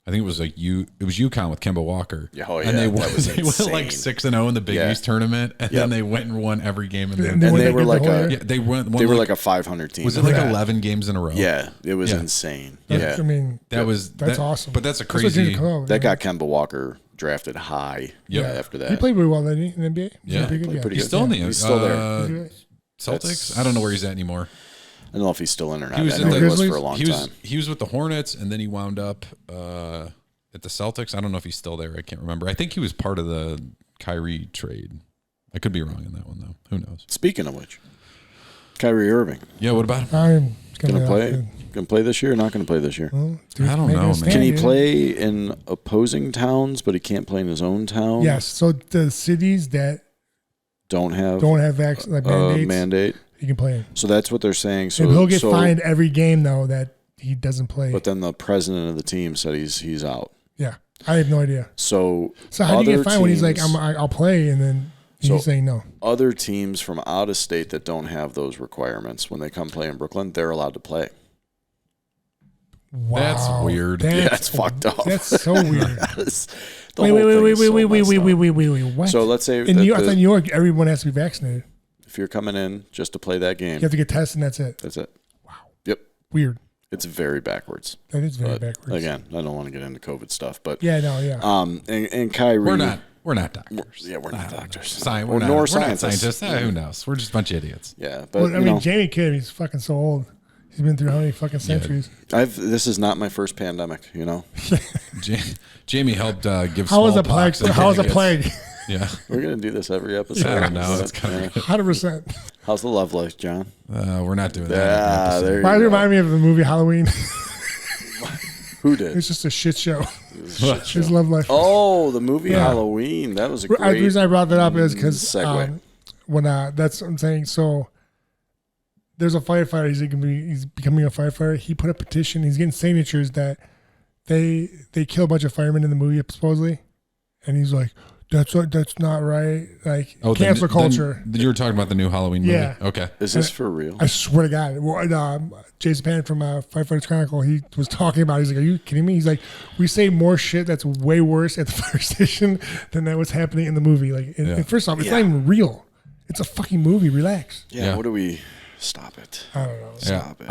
[SPEAKER 3] I think it was UConn with Kemba Walker.
[SPEAKER 1] Yeah, oh,
[SPEAKER 3] and
[SPEAKER 1] yeah,
[SPEAKER 3] they
[SPEAKER 1] that was
[SPEAKER 3] went like
[SPEAKER 1] insane.
[SPEAKER 3] 6-0 in the Big
[SPEAKER 1] Yeah.
[SPEAKER 3] East tournament, and then they went and won every game in the
[SPEAKER 2] And
[SPEAKER 1] And
[SPEAKER 2] won
[SPEAKER 1] they
[SPEAKER 2] that
[SPEAKER 1] were
[SPEAKER 2] good the
[SPEAKER 1] like
[SPEAKER 2] whole
[SPEAKER 1] a
[SPEAKER 2] year.
[SPEAKER 3] yeah, they won
[SPEAKER 1] they were like a 500 team.
[SPEAKER 3] was it like
[SPEAKER 1] Yeah.
[SPEAKER 3] 11 games in a row?
[SPEAKER 1] Yeah, it was
[SPEAKER 3] Yeah.
[SPEAKER 1] insane.
[SPEAKER 2] That's-
[SPEAKER 1] Yeah,
[SPEAKER 2] I mean, that's awesome.
[SPEAKER 3] But that's a
[SPEAKER 2] That's what teams
[SPEAKER 3] crazy.
[SPEAKER 2] come out,
[SPEAKER 1] that
[SPEAKER 2] you know?
[SPEAKER 1] got Kemba Walker drafted high.
[SPEAKER 3] Yep.
[SPEAKER 1] After that.
[SPEAKER 2] He played really well, didn't he, in the NBA?
[SPEAKER 3] Yeah,
[SPEAKER 2] Pretty good,
[SPEAKER 1] played pretty
[SPEAKER 3] He's
[SPEAKER 1] good.
[SPEAKER 3] still in the
[SPEAKER 1] He's still there.
[SPEAKER 3] Celtics.
[SPEAKER 1] That's-
[SPEAKER 3] I don't know where he's at anymore.
[SPEAKER 1] I don't know if he's still in or not.
[SPEAKER 3] He was
[SPEAKER 1] I
[SPEAKER 3] in
[SPEAKER 1] know
[SPEAKER 3] the
[SPEAKER 1] he was
[SPEAKER 2] Grizzlies?
[SPEAKER 1] for a long
[SPEAKER 3] He was
[SPEAKER 1] time.
[SPEAKER 3] he was with the Hornets, and then he wound up at the Celtics. I don't know if he's still there. I can't remember. I think he was part of the Kyrie trade. I could be wrong in that one though. Who knows?
[SPEAKER 1] Speaking of which, Kyrie Irving
[SPEAKER 3] Yeah. What about him?
[SPEAKER 2] I'm
[SPEAKER 1] gonna play. Gonna play this year or not gonna play this year?
[SPEAKER 3] I don't know, man.
[SPEAKER 1] Can he play in opposing towns, but he can't play in his own town?
[SPEAKER 2] Yes. So the cities that
[SPEAKER 1] Don't have
[SPEAKER 2] mandates,
[SPEAKER 1] mandate.
[SPEAKER 2] he can play in.
[SPEAKER 1] So that's what they're saying. So
[SPEAKER 2] And he'll get fined every game though that he doesn't play.
[SPEAKER 1] But then the president of the team said he's out.
[SPEAKER 2] Yeah, I have no idea.
[SPEAKER 1] So
[SPEAKER 2] how do you
[SPEAKER 1] other
[SPEAKER 2] get fined when he's like,
[SPEAKER 1] teams-
[SPEAKER 2] I'll play, and then he's saying no?
[SPEAKER 1] Other teams from out of state that don't have those requirements, when they come play in Brooklyn, they're allowed to play.
[SPEAKER 2] Wow,
[SPEAKER 3] That's weird.
[SPEAKER 1] It's fucked up.
[SPEAKER 2] That's so weird.
[SPEAKER 1] Wait.
[SPEAKER 2] Wait. What?
[SPEAKER 1] So let's say
[SPEAKER 2] in New York, I thought in New York, everyone has to be vaccinated.
[SPEAKER 1] if you're coming in just to play that game,
[SPEAKER 2] You have to get tested, and that's it.
[SPEAKER 1] that's it.
[SPEAKER 2] Wow.
[SPEAKER 1] Yep.
[SPEAKER 2] Weird.
[SPEAKER 1] It's very backwards.
[SPEAKER 2] That is very
[SPEAKER 1] But
[SPEAKER 2] backwards.
[SPEAKER 1] again, I don't want to get into COVID stuff, but
[SPEAKER 2] Yeah, no, yeah.
[SPEAKER 1] and Kyrie,
[SPEAKER 3] We're not doctors.
[SPEAKER 1] we're not doctors.
[SPEAKER 3] We're not
[SPEAKER 1] scientists.
[SPEAKER 3] scientists. Who knows? We're just a bunch of idiots.
[SPEAKER 1] Yeah, but
[SPEAKER 2] Well, I mean, Jamie Kidd, he's fucking so old. He's been through how many fucking centuries?
[SPEAKER 1] this is not my first pandemic.
[SPEAKER 3] Jamie helped give.
[SPEAKER 2] How was a plague?
[SPEAKER 3] smallpox and
[SPEAKER 2] How was a
[SPEAKER 3] idiots.
[SPEAKER 2] plague?
[SPEAKER 3] Yeah.
[SPEAKER 1] We're gonna do this every episode.
[SPEAKER 3] I don't know. It's kind of.
[SPEAKER 2] 100%.
[SPEAKER 1] How's the love life, John?
[SPEAKER 3] We're not doing
[SPEAKER 1] Yeah,
[SPEAKER 3] that.
[SPEAKER 1] there you
[SPEAKER 2] Why does it
[SPEAKER 1] go.
[SPEAKER 2] remind me of the movie Halloween?
[SPEAKER 1] Who did?
[SPEAKER 2] It's just a shit show. His love life.
[SPEAKER 1] Oh, the movie
[SPEAKER 2] Yeah.
[SPEAKER 1] Halloween. That was a
[SPEAKER 2] The
[SPEAKER 1] great
[SPEAKER 2] reason I brought that up is because
[SPEAKER 1] segue.
[SPEAKER 2] when that's what I'm saying. So there's a firefighter. He's becoming a firefighter. He put a petition. He's getting signatures that they kill a bunch of firemen in the movie supposedly, and he's like, that's not right. Like cancel culture.
[SPEAKER 3] You were talking about the new Halloween movie.
[SPEAKER 2] Yeah.
[SPEAKER 3] Okay.
[SPEAKER 1] Is this for real?
[SPEAKER 2] I swear to God. Well, Jason Pan from Firefighters Chronicle, he was talking about it. He's like, are you kidding me? He's like, we say more shit that's way worse at the fire station than that was happening in the movie. Like, and first off, it's not even real. It's a fucking movie. Relax.
[SPEAKER 1] Yeah. What do we? Stop it.
[SPEAKER 2] I don't know.
[SPEAKER 1] Stop it.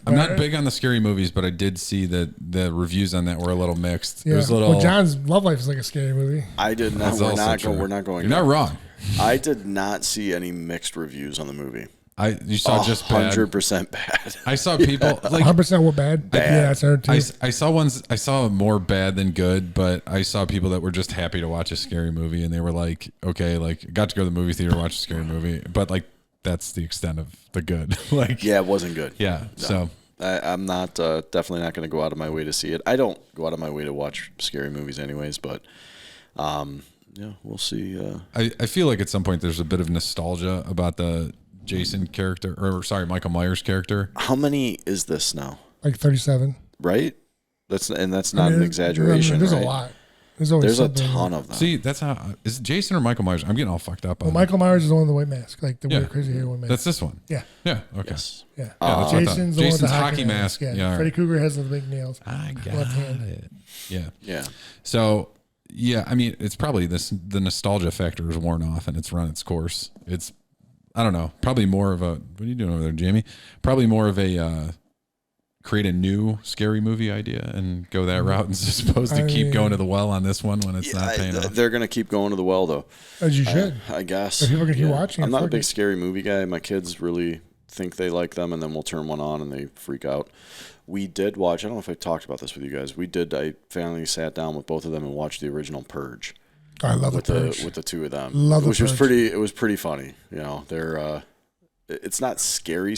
[SPEAKER 3] I'm not big on the scary movies, but I did see that the reviews on that were a little mixed.
[SPEAKER 2] Yeah.
[SPEAKER 3] It was a little.
[SPEAKER 2] Well, John's love life is like a scary movie.
[SPEAKER 1] I did not.
[SPEAKER 3] That's
[SPEAKER 1] We're
[SPEAKER 3] also
[SPEAKER 1] not
[SPEAKER 3] true.
[SPEAKER 1] going. We're not going.
[SPEAKER 3] You're not wrong.
[SPEAKER 1] I did not see any mixed reviews on the movie.
[SPEAKER 3] You saw just bad.
[SPEAKER 1] 100% bad.
[SPEAKER 3] I saw people like
[SPEAKER 2] 100% what bad? Yeah, that's heard too.
[SPEAKER 3] I saw ones. I saw more bad than good, but I saw people that were just happy to watch a scary movie, and they were like, "Okay, like got to go to the movie theater to watch a scary movie," but like that's the extent of the good. Like,
[SPEAKER 1] Yeah, it wasn't good.
[SPEAKER 3] yeah.
[SPEAKER 1] No.
[SPEAKER 3] So
[SPEAKER 1] I'm not definitely not going to go out of my way to see it. I don't go out of my way to watch scary movies, anyways. But yeah, we'll see.
[SPEAKER 3] I feel like at some point there's a bit of nostalgia about the Jason character, or sorry, Michael Myers character.
[SPEAKER 1] How many is this now?
[SPEAKER 2] Like 37.
[SPEAKER 1] Right? That's not an exaggeration.
[SPEAKER 2] There's
[SPEAKER 1] right?
[SPEAKER 2] a lot. There's always
[SPEAKER 1] There's a
[SPEAKER 2] something.
[SPEAKER 1] ton of them.
[SPEAKER 3] See, that's how is it Jason or Michael Myers? I'm getting all fucked up on.
[SPEAKER 2] Well, Michael Myers is the one with the white mask, like the
[SPEAKER 3] Yeah.
[SPEAKER 2] weird crazy hair white mask.
[SPEAKER 3] That's this one.
[SPEAKER 2] Yeah.
[SPEAKER 3] Yeah. Okay.
[SPEAKER 1] Yes.
[SPEAKER 2] Yeah.
[SPEAKER 3] Yeah, that's what I thought.
[SPEAKER 2] Jason's the one with the
[SPEAKER 3] hockey mask.
[SPEAKER 2] Yeah.
[SPEAKER 3] Yeah. all
[SPEAKER 2] Freddy
[SPEAKER 3] right.
[SPEAKER 2] Krueger has the big nails.
[SPEAKER 3] I got
[SPEAKER 2] Left hand.
[SPEAKER 3] it. Yeah.
[SPEAKER 1] Yeah.
[SPEAKER 3] So yeah, I mean, it's probably the nostalgia factor is worn off and it's run its course. It's I don't know, probably more of a what are you doing over there, Jamie? Probably more of a create a new scary movie idea and go that route and as opposed to keep going to the well on this one when it's not paying off.
[SPEAKER 1] They're going to keep going to the well, though.
[SPEAKER 2] As you should.
[SPEAKER 1] I guess.
[SPEAKER 2] If people can keep watching,
[SPEAKER 1] I'm not a
[SPEAKER 2] fuck
[SPEAKER 1] big
[SPEAKER 2] it.
[SPEAKER 1] scary movie guy. My kids really think they like them, and then we'll turn one on and they freak out. We did watch. I don't know if I talked about this with you guys. I finally sat down with both of them and watched the original Purge.
[SPEAKER 2] I love the
[SPEAKER 1] with
[SPEAKER 2] Purge.
[SPEAKER 1] with the two of them,
[SPEAKER 2] Love the
[SPEAKER 1] which was
[SPEAKER 2] Purge.
[SPEAKER 1] pretty. It was pretty funny. You know, they're. It's not scary,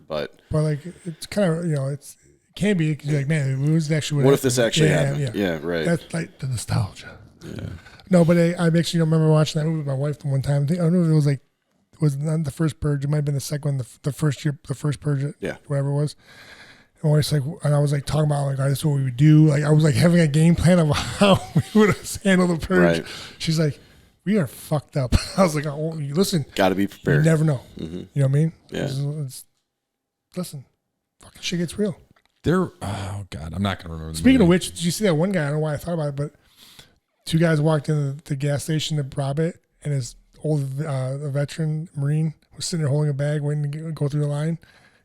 [SPEAKER 1] but
[SPEAKER 2] But like, it's kind of, it can be, because you're like, man, it was actually
[SPEAKER 1] what if this actually
[SPEAKER 2] yeah,
[SPEAKER 1] happened? Yeah, right.
[SPEAKER 2] That's like the nostalgia. Yeah. No, but I actually remember watching that movie with my wife one time. I don't know if it was not the first Purge. It might have been the second one, the first Purge,
[SPEAKER 1] Yeah.
[SPEAKER 2] whatever it was. And I was like talking about like, all right, this is what we would do. Like I was like having a game plan of how we would handle the Purge.
[SPEAKER 1] Right.
[SPEAKER 2] She's like, we are fucked up. I was like, oh, listen,
[SPEAKER 1] Got to be
[SPEAKER 2] you
[SPEAKER 1] prepared.
[SPEAKER 2] never know.
[SPEAKER 1] Mm-hmm.
[SPEAKER 2] You know what I mean?
[SPEAKER 1] Yeah.
[SPEAKER 2] Listen, fucking shit gets real.
[SPEAKER 3] Oh God, I'm not gonna remember.
[SPEAKER 2] Speaking of which, did you see that one guy? I don't know why I thought about it, but two guys walked into the gas station to rob it, and his old a veteran Marine was sitting there holding a bag, waiting to go through the line.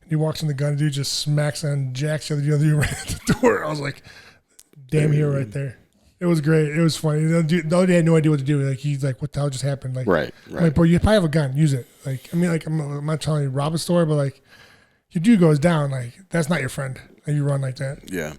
[SPEAKER 2] And he walks in, the gun dude just smacks on jacks the other dude right at the door. I was like, damn hero right there. It was great. It was funny. The dude had no idea what to do. Like he's like, what the hell just happened? Like,
[SPEAKER 1] Right.
[SPEAKER 2] I'm like, bro, you probably have a gun. Use it. Like, I mean, like I'm not telling you to rob a store, but like, your dude goes down. Like, that's not your friend. Like, you run like that.
[SPEAKER 1] Yeah.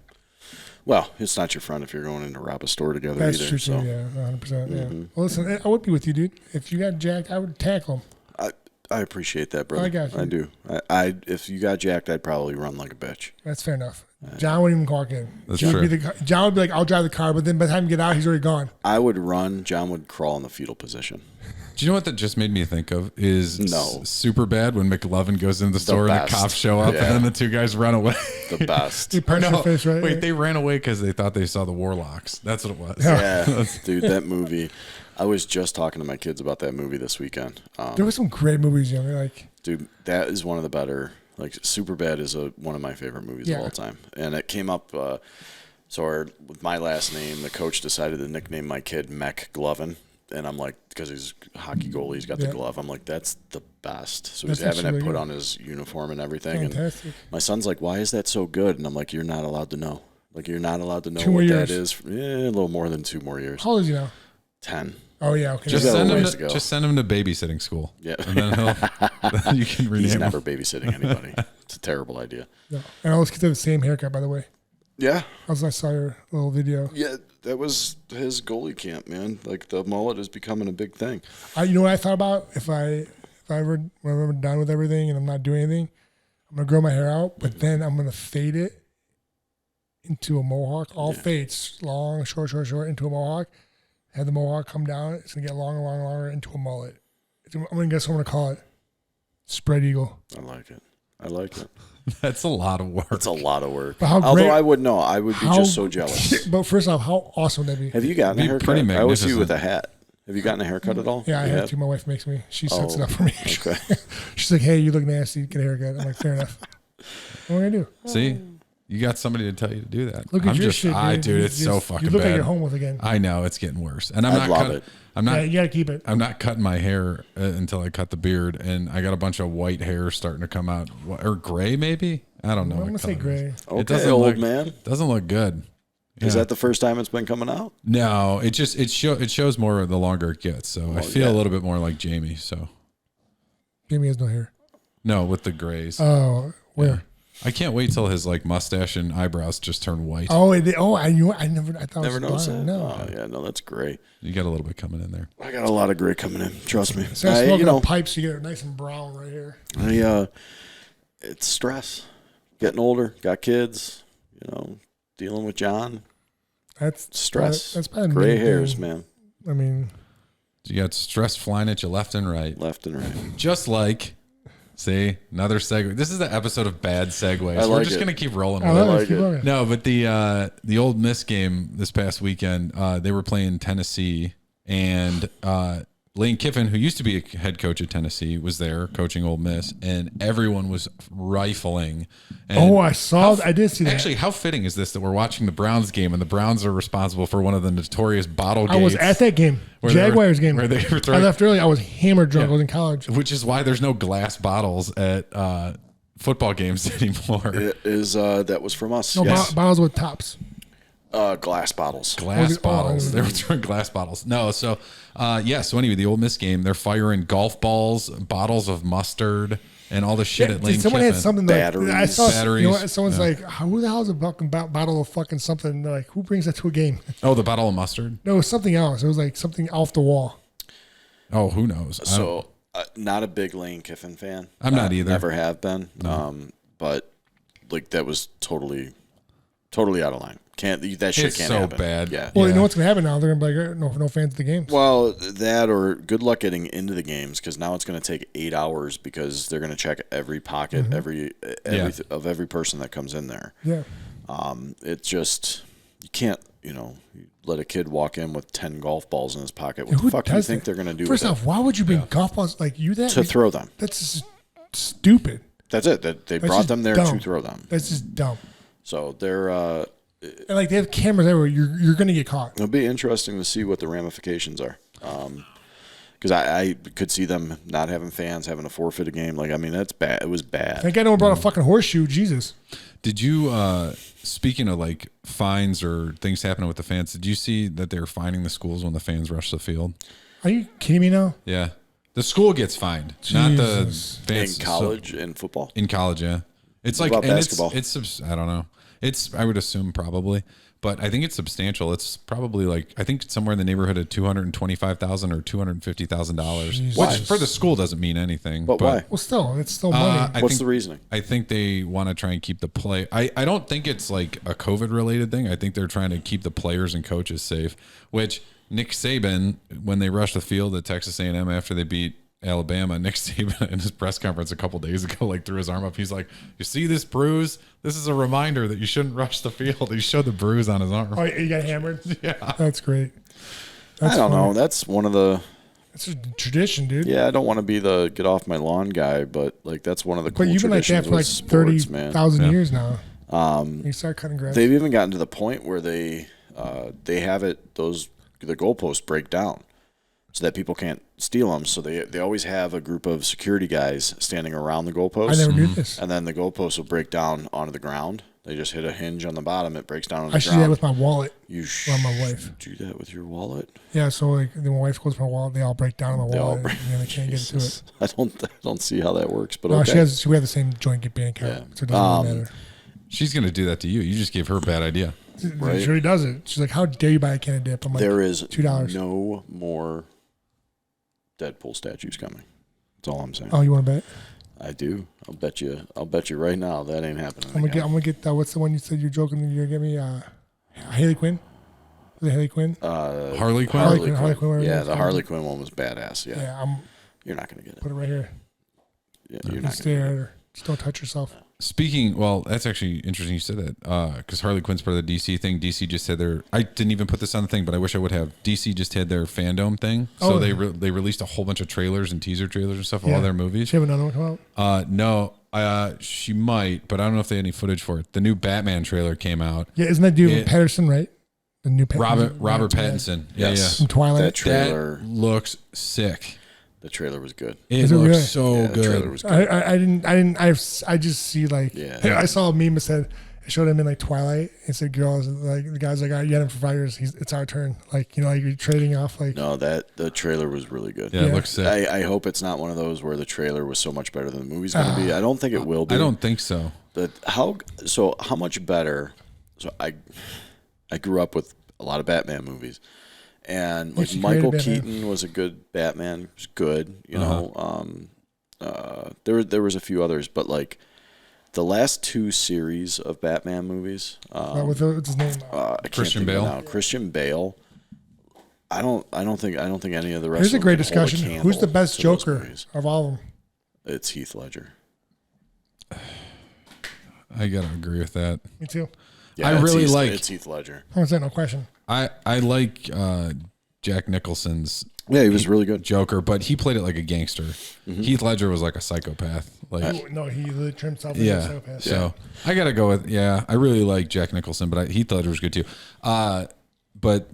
[SPEAKER 1] Well, it's not your friend if you're going in to rob a store together
[SPEAKER 2] That's
[SPEAKER 1] either.
[SPEAKER 2] true
[SPEAKER 1] So
[SPEAKER 2] too. Yeah, 100%. Yeah. Well, listen, I would be with you, dude. If you got jacked, I would tackle him.
[SPEAKER 1] I appreciate that, brother.
[SPEAKER 2] I got you.
[SPEAKER 1] I do. I if you got jacked, I'd probably run like a bitch.
[SPEAKER 2] That's fair enough. John wouldn't even walk in.
[SPEAKER 3] That's
[SPEAKER 2] John would
[SPEAKER 3] true.
[SPEAKER 2] John would be like, I'll drive the car, but then by the time you get out, he's already gone.
[SPEAKER 1] I would run. John would crawl in the fetal position.
[SPEAKER 3] Do you know what that just made me think of? Is
[SPEAKER 1] No.
[SPEAKER 3] super bad when McLovin goes into the store and the
[SPEAKER 1] best.
[SPEAKER 3] cops show up
[SPEAKER 1] Yeah.
[SPEAKER 3] and then the two guys run away.
[SPEAKER 1] The best.
[SPEAKER 2] He punched your face, right?
[SPEAKER 3] Wait, they ran away because they thought they saw the Warlocks. That's what it was.
[SPEAKER 1] Yeah, dude, that movie. I was just talking to my kids about that movie this weekend.
[SPEAKER 2] There were some great movies, you know, like
[SPEAKER 1] Dude, that is one of the better. Like, Superbad is one of my favorite movies of all time. And it came up. With my last name, the coach decided to nickname my kid Mech Glovin. And I'm like, because he's a hockey goalie, he's got the glove. I'm like, that's the best. So he's having it put on his uniform and everything.
[SPEAKER 2] fantastic.
[SPEAKER 1] And my son's like, why is that so good? And I'm like, you're not allowed to know. Like, you're not allowed to know
[SPEAKER 2] 2 more
[SPEAKER 1] what
[SPEAKER 2] years.
[SPEAKER 1] that is. A little more than 2 more years.
[SPEAKER 2] How old is he now?
[SPEAKER 1] 10.
[SPEAKER 2] Oh yeah, okay.
[SPEAKER 3] Just
[SPEAKER 1] got a
[SPEAKER 3] send him
[SPEAKER 1] ways
[SPEAKER 3] to,
[SPEAKER 1] to go.
[SPEAKER 3] just send him to babysitting school.
[SPEAKER 1] Yeah.
[SPEAKER 3] And then then you can rename
[SPEAKER 1] He's
[SPEAKER 3] him.
[SPEAKER 1] never babysitting anybody. It's a terrible idea.
[SPEAKER 2] Yeah. And all those kids have the same haircut, by the way.
[SPEAKER 1] Yeah.
[SPEAKER 2] I saw your little video.
[SPEAKER 1] Yeah, that was his goalie camp, man. Like, the mullet is becoming a big thing.
[SPEAKER 2] You know what I thought about? If I ever when I'm ever done with everything and I'm not doing anything, I'm gonna grow my hair out, but then I'm gonna fade it into a mohawk. All fades, long, short, into a mohawk. Have the mohawk come down. It's gonna get longer into a mullet. I'm gonna guess what I'm gonna call it. Spread eagle.
[SPEAKER 1] I like it. I like it.
[SPEAKER 3] That's a lot of work.
[SPEAKER 1] It's a lot of work.
[SPEAKER 2] But how
[SPEAKER 1] Although
[SPEAKER 2] great-
[SPEAKER 1] I would know. I would be just so jealous.
[SPEAKER 2] But first off, how awesome would that be?
[SPEAKER 1] Have you gotten a
[SPEAKER 3] Be
[SPEAKER 1] haircut?
[SPEAKER 3] pretty
[SPEAKER 1] I always see you with
[SPEAKER 3] magnificent.
[SPEAKER 1] a hat. Have you gotten a haircut at all?
[SPEAKER 2] Yeah, I
[SPEAKER 1] You
[SPEAKER 2] have to. My wife makes me. She sets it
[SPEAKER 1] Oh,
[SPEAKER 2] up for me.
[SPEAKER 1] Okay.
[SPEAKER 2] She's like, "Hey, you look nasty. Get a haircut." I'm like, "Fair enough." What am I gonna do?
[SPEAKER 3] See, you got somebody to tell you to do that.
[SPEAKER 2] Look at
[SPEAKER 3] I'm
[SPEAKER 2] your
[SPEAKER 3] just,
[SPEAKER 2] shit,
[SPEAKER 3] dude.
[SPEAKER 2] You
[SPEAKER 3] It's so
[SPEAKER 2] just-
[SPEAKER 3] fucking
[SPEAKER 2] You look
[SPEAKER 3] bad.
[SPEAKER 2] like you're homeless again.
[SPEAKER 3] I know it's getting worse, and I'm
[SPEAKER 1] I
[SPEAKER 3] not.
[SPEAKER 1] love it.
[SPEAKER 3] I'm not.
[SPEAKER 2] Yeah, you gotta keep it.
[SPEAKER 3] I'm not cutting my hair until I cut the beard, and I got a bunch of white hair starting to come out, or gray maybe. I don't know.
[SPEAKER 2] I'm
[SPEAKER 3] what
[SPEAKER 2] gonna say
[SPEAKER 3] color it is.
[SPEAKER 2] gray.
[SPEAKER 1] Okay, old man.
[SPEAKER 3] Doesn't look good.
[SPEAKER 1] Is
[SPEAKER 3] Yeah.
[SPEAKER 1] that the first time it's been coming out?
[SPEAKER 3] No, it shows more the longer it gets. So I feel
[SPEAKER 1] yeah.
[SPEAKER 3] a little bit more like Jamie. So
[SPEAKER 2] Jamie has no hair.
[SPEAKER 3] no, with the grays.
[SPEAKER 2] Oh, where?
[SPEAKER 3] I can't wait till his like mustache and eyebrows just turn white.
[SPEAKER 2] Oh, I knew. I thought
[SPEAKER 1] Never
[SPEAKER 2] it was
[SPEAKER 1] noticed that?
[SPEAKER 2] blonde. No.
[SPEAKER 1] Oh, yeah, no, that's great.
[SPEAKER 3] You got a little bit coming in there.
[SPEAKER 1] I got a lot of gray coming in. Trust me.
[SPEAKER 2] Start
[SPEAKER 1] I,
[SPEAKER 2] smoking the pipes. You get it nice and brown right here.
[SPEAKER 1] It's stress. Getting older, got kids, dealing with John.
[SPEAKER 2] That's
[SPEAKER 1] Stress.
[SPEAKER 2] That's probably the
[SPEAKER 1] Gray
[SPEAKER 2] main
[SPEAKER 1] hairs,
[SPEAKER 2] thing.
[SPEAKER 1] man.
[SPEAKER 2] I mean,
[SPEAKER 3] You got stress flying at you left and right.
[SPEAKER 1] Left and right.
[SPEAKER 3] Just like, see, another segue. This is the episode of bad segues. We're
[SPEAKER 1] like
[SPEAKER 3] just
[SPEAKER 1] it.
[SPEAKER 3] gonna keep rolling
[SPEAKER 2] I
[SPEAKER 3] with it.
[SPEAKER 2] love
[SPEAKER 1] like
[SPEAKER 2] Keep
[SPEAKER 1] it.
[SPEAKER 2] going.
[SPEAKER 3] No, but the Ole Miss game this past weekend, they were playing Tennessee, and Lane Kiffin, who used to be a head coach at Tennessee, was there coaching Ole Miss, and everyone was rifling. And
[SPEAKER 2] Oh, I saw. I did see that.
[SPEAKER 3] Actually, how fitting is this that we're watching the Browns game, and the Browns are responsible for one of the notorious bottle gates?
[SPEAKER 2] I was at that game,
[SPEAKER 3] where they were-
[SPEAKER 2] Jaguars game.
[SPEAKER 3] where they were
[SPEAKER 2] I
[SPEAKER 3] throwing-
[SPEAKER 2] left early. I was hammered drunk. I was in college.
[SPEAKER 3] which is why there's no glass bottles at football games anymore.
[SPEAKER 1] It is, that was from us.
[SPEAKER 2] No,
[SPEAKER 1] Yes.
[SPEAKER 2] bottles with tops.
[SPEAKER 1] Glass bottles.
[SPEAKER 3] Glass
[SPEAKER 2] Oh,
[SPEAKER 3] bottles. They were throwing glass bottles. No, so so anyway, the Ole Miss game, they're firing golf balls, bottles of mustard, and all the shit at Lane
[SPEAKER 2] Someone
[SPEAKER 3] Kiffin.
[SPEAKER 2] had something like
[SPEAKER 1] Batteries.
[SPEAKER 2] I saw. You know
[SPEAKER 3] Batteries.
[SPEAKER 2] what? Someone's like, "Who the hell is a fucking bottle of fucking something?" They're like, who brings that to a game?
[SPEAKER 3] Oh, the bottle of mustard.
[SPEAKER 2] No, it was something else. It was like something off the wall.
[SPEAKER 3] Oh, who knows?
[SPEAKER 1] So, not a big Lane Kiffin fan.
[SPEAKER 3] I'm not either.
[SPEAKER 1] Never have been. But like that was totally out of line. That shit
[SPEAKER 3] It's
[SPEAKER 1] can't
[SPEAKER 3] so
[SPEAKER 1] happen.
[SPEAKER 3] bad.
[SPEAKER 1] Yeah.
[SPEAKER 2] Well,
[SPEAKER 3] Yeah.
[SPEAKER 2] you know what's gonna happen now? They're gonna be like, no fans at the games.
[SPEAKER 1] Well, that or good luck getting into the games because now it's going to take 8 hours because they're going to check every pocket, every of every person that comes in there.
[SPEAKER 2] Yeah.
[SPEAKER 1] It's just you can't, you let a kid walk in with 10 golf balls in his pocket. What
[SPEAKER 2] Who
[SPEAKER 1] the fuck do you
[SPEAKER 2] does
[SPEAKER 1] think
[SPEAKER 2] that?
[SPEAKER 1] they're going to do
[SPEAKER 2] First
[SPEAKER 1] with
[SPEAKER 2] off, why would you bring golf balls like you that
[SPEAKER 1] it? To throw them.
[SPEAKER 2] That's just stupid.
[SPEAKER 1] That's it. They brought
[SPEAKER 2] just
[SPEAKER 1] them there
[SPEAKER 2] dumb.
[SPEAKER 1] to throw them.
[SPEAKER 2] That's just dumb.
[SPEAKER 1] So they're.
[SPEAKER 2] And like they have cameras everywhere. You're gonna get caught.
[SPEAKER 1] It'll be interesting to see what the ramifications are. Because I could see them not having fans, having to forfeit a game. Like, I mean, that's bad. It was bad.
[SPEAKER 2] Thank God no one brought a fucking horseshoe. Jesus.
[SPEAKER 3] Did you, speaking of like fines or things happening with the fans, did you see that they were fining the schools when the fans rush the field?
[SPEAKER 2] Are you kidding me now?
[SPEAKER 3] Yeah. The school gets fined, not the
[SPEAKER 2] Jesus.
[SPEAKER 3] fans.
[SPEAKER 1] In college, in football.
[SPEAKER 3] In college, yeah. It's like
[SPEAKER 1] about
[SPEAKER 3] and
[SPEAKER 1] basketball?
[SPEAKER 3] It's I don't know. I would assume probably, but I think it's substantial. It's probably like, I think somewhere in the neighborhood of $225,000 or $250,000, which for the school doesn't mean anything.
[SPEAKER 1] But why?
[SPEAKER 2] Well, still, it's still money.
[SPEAKER 1] What's the reasoning?
[SPEAKER 3] I think they want to try and keep the play. I don't think it's like a COVID related thing. I think they're trying to keep the players and coaches safe, which Nick Saban, when they rushed the field at Texas A&M after they beat Alabama, Nick Saban in his press conference a couple days ago, like threw his arm up. He's like, "You see this bruise? This is a reminder that you shouldn't rush the field." He showed the bruise on his arm.
[SPEAKER 2] Oh, you got hammered?
[SPEAKER 3] Yeah,
[SPEAKER 2] That's great.
[SPEAKER 1] I don't know. That's one of the.
[SPEAKER 2] It's a tradition, dude.
[SPEAKER 1] Yeah, I don't want to be the get off my lawn guy, but like that's one of the cool
[SPEAKER 2] But you've been like that
[SPEAKER 1] traditions
[SPEAKER 2] for like
[SPEAKER 1] with sports, man.
[SPEAKER 2] 30,000 years now. You start cutting grass.
[SPEAKER 1] They've even gotten to the point where they have the goalposts break down so that people can't steal them. So they always have a group of security guys standing around the goalposts.
[SPEAKER 2] I never knew this.
[SPEAKER 1] And then the goalposts will break down onto the ground. They just hit a hinge on the bottom. It breaks down on the
[SPEAKER 2] I
[SPEAKER 1] ground.
[SPEAKER 2] should do that with my wallet.
[SPEAKER 1] You
[SPEAKER 2] on my wife.
[SPEAKER 1] do that with your wallet?
[SPEAKER 2] Yeah, so like when my wife goes for my wallet, they all break down on the wallet, and then they can't get to it.
[SPEAKER 1] I don't see how that works, but
[SPEAKER 2] No,
[SPEAKER 1] okay.
[SPEAKER 2] we have the same joint bank account,
[SPEAKER 1] Yeah.
[SPEAKER 2] so it doesn't really matter.
[SPEAKER 3] she's gonna do that to you. You just gave her a bad idea.
[SPEAKER 1] Right.
[SPEAKER 2] She really does it. She's like, "How dare you buy a can of dip?" I'm like,
[SPEAKER 1] There is
[SPEAKER 2] $2.
[SPEAKER 1] no more Deadpool statues coming. That's all I'm saying.
[SPEAKER 2] Oh, you want to bet?
[SPEAKER 1] I do. I'll bet you right now that ain't happening.
[SPEAKER 2] I'm gonna get that. What's the one you said you're joking? You're gonna give me Haley Quinn. Was it Haley Quinn?
[SPEAKER 3] Harley Quinn.
[SPEAKER 2] Harley Quinn,
[SPEAKER 1] Yeah, the Harley Quinn one was badass. Yeah,
[SPEAKER 2] Yeah,
[SPEAKER 1] you're not gonna get it.
[SPEAKER 2] put it right here.
[SPEAKER 1] Yeah, you're not
[SPEAKER 2] Just
[SPEAKER 1] gonna.
[SPEAKER 2] stare at her. Just don't touch yourself.
[SPEAKER 3] Speaking, well, that's actually interesting you said that because Harley Quinn's part of the DC thing. DC just had I didn't even put this on the thing, but I wish I would have. DC just had their fandom thing, so
[SPEAKER 2] Oh.
[SPEAKER 3] they released a whole bunch of trailers and teaser trailers and stuff of
[SPEAKER 2] Yeah.
[SPEAKER 3] all their movies.
[SPEAKER 2] She have another one come out?
[SPEAKER 3] No, she might, but I don't know if they had any footage for it. The new Batman trailer came out.
[SPEAKER 2] Yeah, isn't that dude Patterson, right? The new
[SPEAKER 3] Robert Pattinson.
[SPEAKER 1] Yes.
[SPEAKER 2] from Twilight.
[SPEAKER 1] That trailer.
[SPEAKER 3] That looks sick.
[SPEAKER 1] The trailer was good.
[SPEAKER 3] It
[SPEAKER 2] Is it
[SPEAKER 3] looks
[SPEAKER 2] really?
[SPEAKER 3] so
[SPEAKER 1] Yeah, the trailer
[SPEAKER 3] good.
[SPEAKER 1] was good.
[SPEAKER 2] I just see like
[SPEAKER 1] Yeah.
[SPEAKER 2] I saw a meme that said it showed him in like Twilight. It said girls like the guy's like, "Oh, you had him for 5 years. It's our turn." Like like you're trading off like.
[SPEAKER 1] No, the trailer was really good.
[SPEAKER 3] Yeah, it looks sick.
[SPEAKER 1] I hope it's not one of those where the trailer was so much better than the movie's going to be. I don't think it will be.
[SPEAKER 3] I don't think so.
[SPEAKER 1] How much better? So I grew up with a lot of Batman movies, and like
[SPEAKER 2] Yes, you
[SPEAKER 1] Michael
[SPEAKER 2] created
[SPEAKER 1] Keaton was a good Batman. He was good, you know. There was a few others, but like the last two series of Batman movies,
[SPEAKER 2] What's his name?
[SPEAKER 1] I can't
[SPEAKER 3] Christian
[SPEAKER 1] think of it
[SPEAKER 3] Bale?
[SPEAKER 1] now. Christian Bale. I don't think any of the rest.
[SPEAKER 2] Here's a
[SPEAKER 1] of them
[SPEAKER 2] great
[SPEAKER 1] can hold a
[SPEAKER 2] discussion.
[SPEAKER 1] candle
[SPEAKER 2] Who's the best
[SPEAKER 1] to those
[SPEAKER 2] Joker
[SPEAKER 1] movies.
[SPEAKER 2] of all of them?
[SPEAKER 1] It's Heath Ledger.
[SPEAKER 3] I gotta agree with that.
[SPEAKER 2] Me too.
[SPEAKER 1] Yeah,
[SPEAKER 3] I
[SPEAKER 1] it's
[SPEAKER 3] really
[SPEAKER 1] Heath-
[SPEAKER 3] like-
[SPEAKER 1] it's Heath Ledger.
[SPEAKER 2] I'm saying no question.
[SPEAKER 3] I like Jack Nicholson's
[SPEAKER 1] Yeah, he was really good.
[SPEAKER 3] Joker, but he played it like a gangster. Heath Ledger was like a psychopath. Like
[SPEAKER 2] No, he literally turned himself into a
[SPEAKER 3] yeah.
[SPEAKER 2] psychopath.
[SPEAKER 3] So I gotta go with I really like Jack Nicholson, but Heath Ledger was good too. But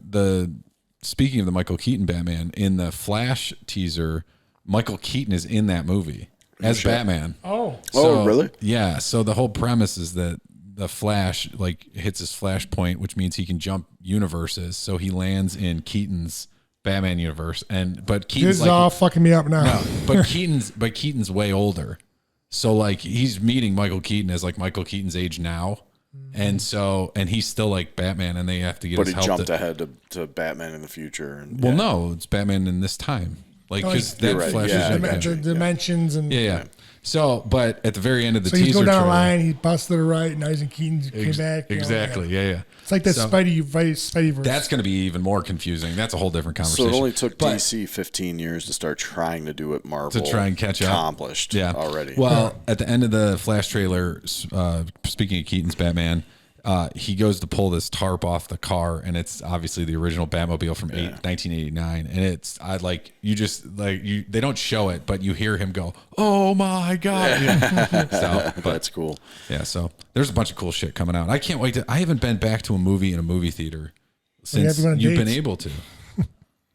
[SPEAKER 3] speaking of the Michael Keaton Batman in the Flash teaser, Michael Keaton is in that movie as Batman.
[SPEAKER 2] Oh,
[SPEAKER 1] Oh, really?
[SPEAKER 3] Yeah. So the whole premise is that the Flash like hits his flash point, which means he can jump universes. So he lands in Keaton's Batman universe, but
[SPEAKER 2] this
[SPEAKER 3] Keaton's
[SPEAKER 2] is
[SPEAKER 3] like
[SPEAKER 2] all fucking me up now.
[SPEAKER 3] no, but Keaton's way older. So like he's meeting Michael Keaton as like Michael Keaton's age now. And he's still like Batman, and they have to get
[SPEAKER 1] But
[SPEAKER 3] his
[SPEAKER 1] he
[SPEAKER 3] help
[SPEAKER 1] jumped ahead to Batman in the future. And
[SPEAKER 3] Well, no, it's Batman in this time. Like because that
[SPEAKER 1] You're right,
[SPEAKER 3] Flash
[SPEAKER 1] yeah.
[SPEAKER 3] is
[SPEAKER 2] The dimensions and
[SPEAKER 3] yeah. So, but at the very end of the
[SPEAKER 2] so he's
[SPEAKER 3] teaser
[SPEAKER 2] going down the
[SPEAKER 3] trailer,
[SPEAKER 2] line. He busted it right. Now he's in Keaton. Came back. you know,
[SPEAKER 3] exactly, yeah.
[SPEAKER 2] It's like that
[SPEAKER 3] So-
[SPEAKER 2] Spideyverse.
[SPEAKER 3] That's going to be even more confusing. That's a whole different
[SPEAKER 1] So
[SPEAKER 3] conversation.
[SPEAKER 1] it only took
[SPEAKER 3] But-
[SPEAKER 1] DC 15 years to start trying to do what Marvel
[SPEAKER 3] to try and catch up.
[SPEAKER 1] accomplished already.
[SPEAKER 3] Well, at the end of the Flash trailer, speaking of Keaton's Batman, he goes to pull this tarp off the car, and it's obviously the original Batmobile from 1989. And they don't show it, but you hear him go, "Oh my god!" Yeah. So, but
[SPEAKER 1] That's cool.
[SPEAKER 3] yeah, so there's a bunch of cool shit coming out. I can't wait I haven't been back to a movie in a movie theater since
[SPEAKER 2] to go on
[SPEAKER 3] you've been
[SPEAKER 2] dates.
[SPEAKER 3] able to.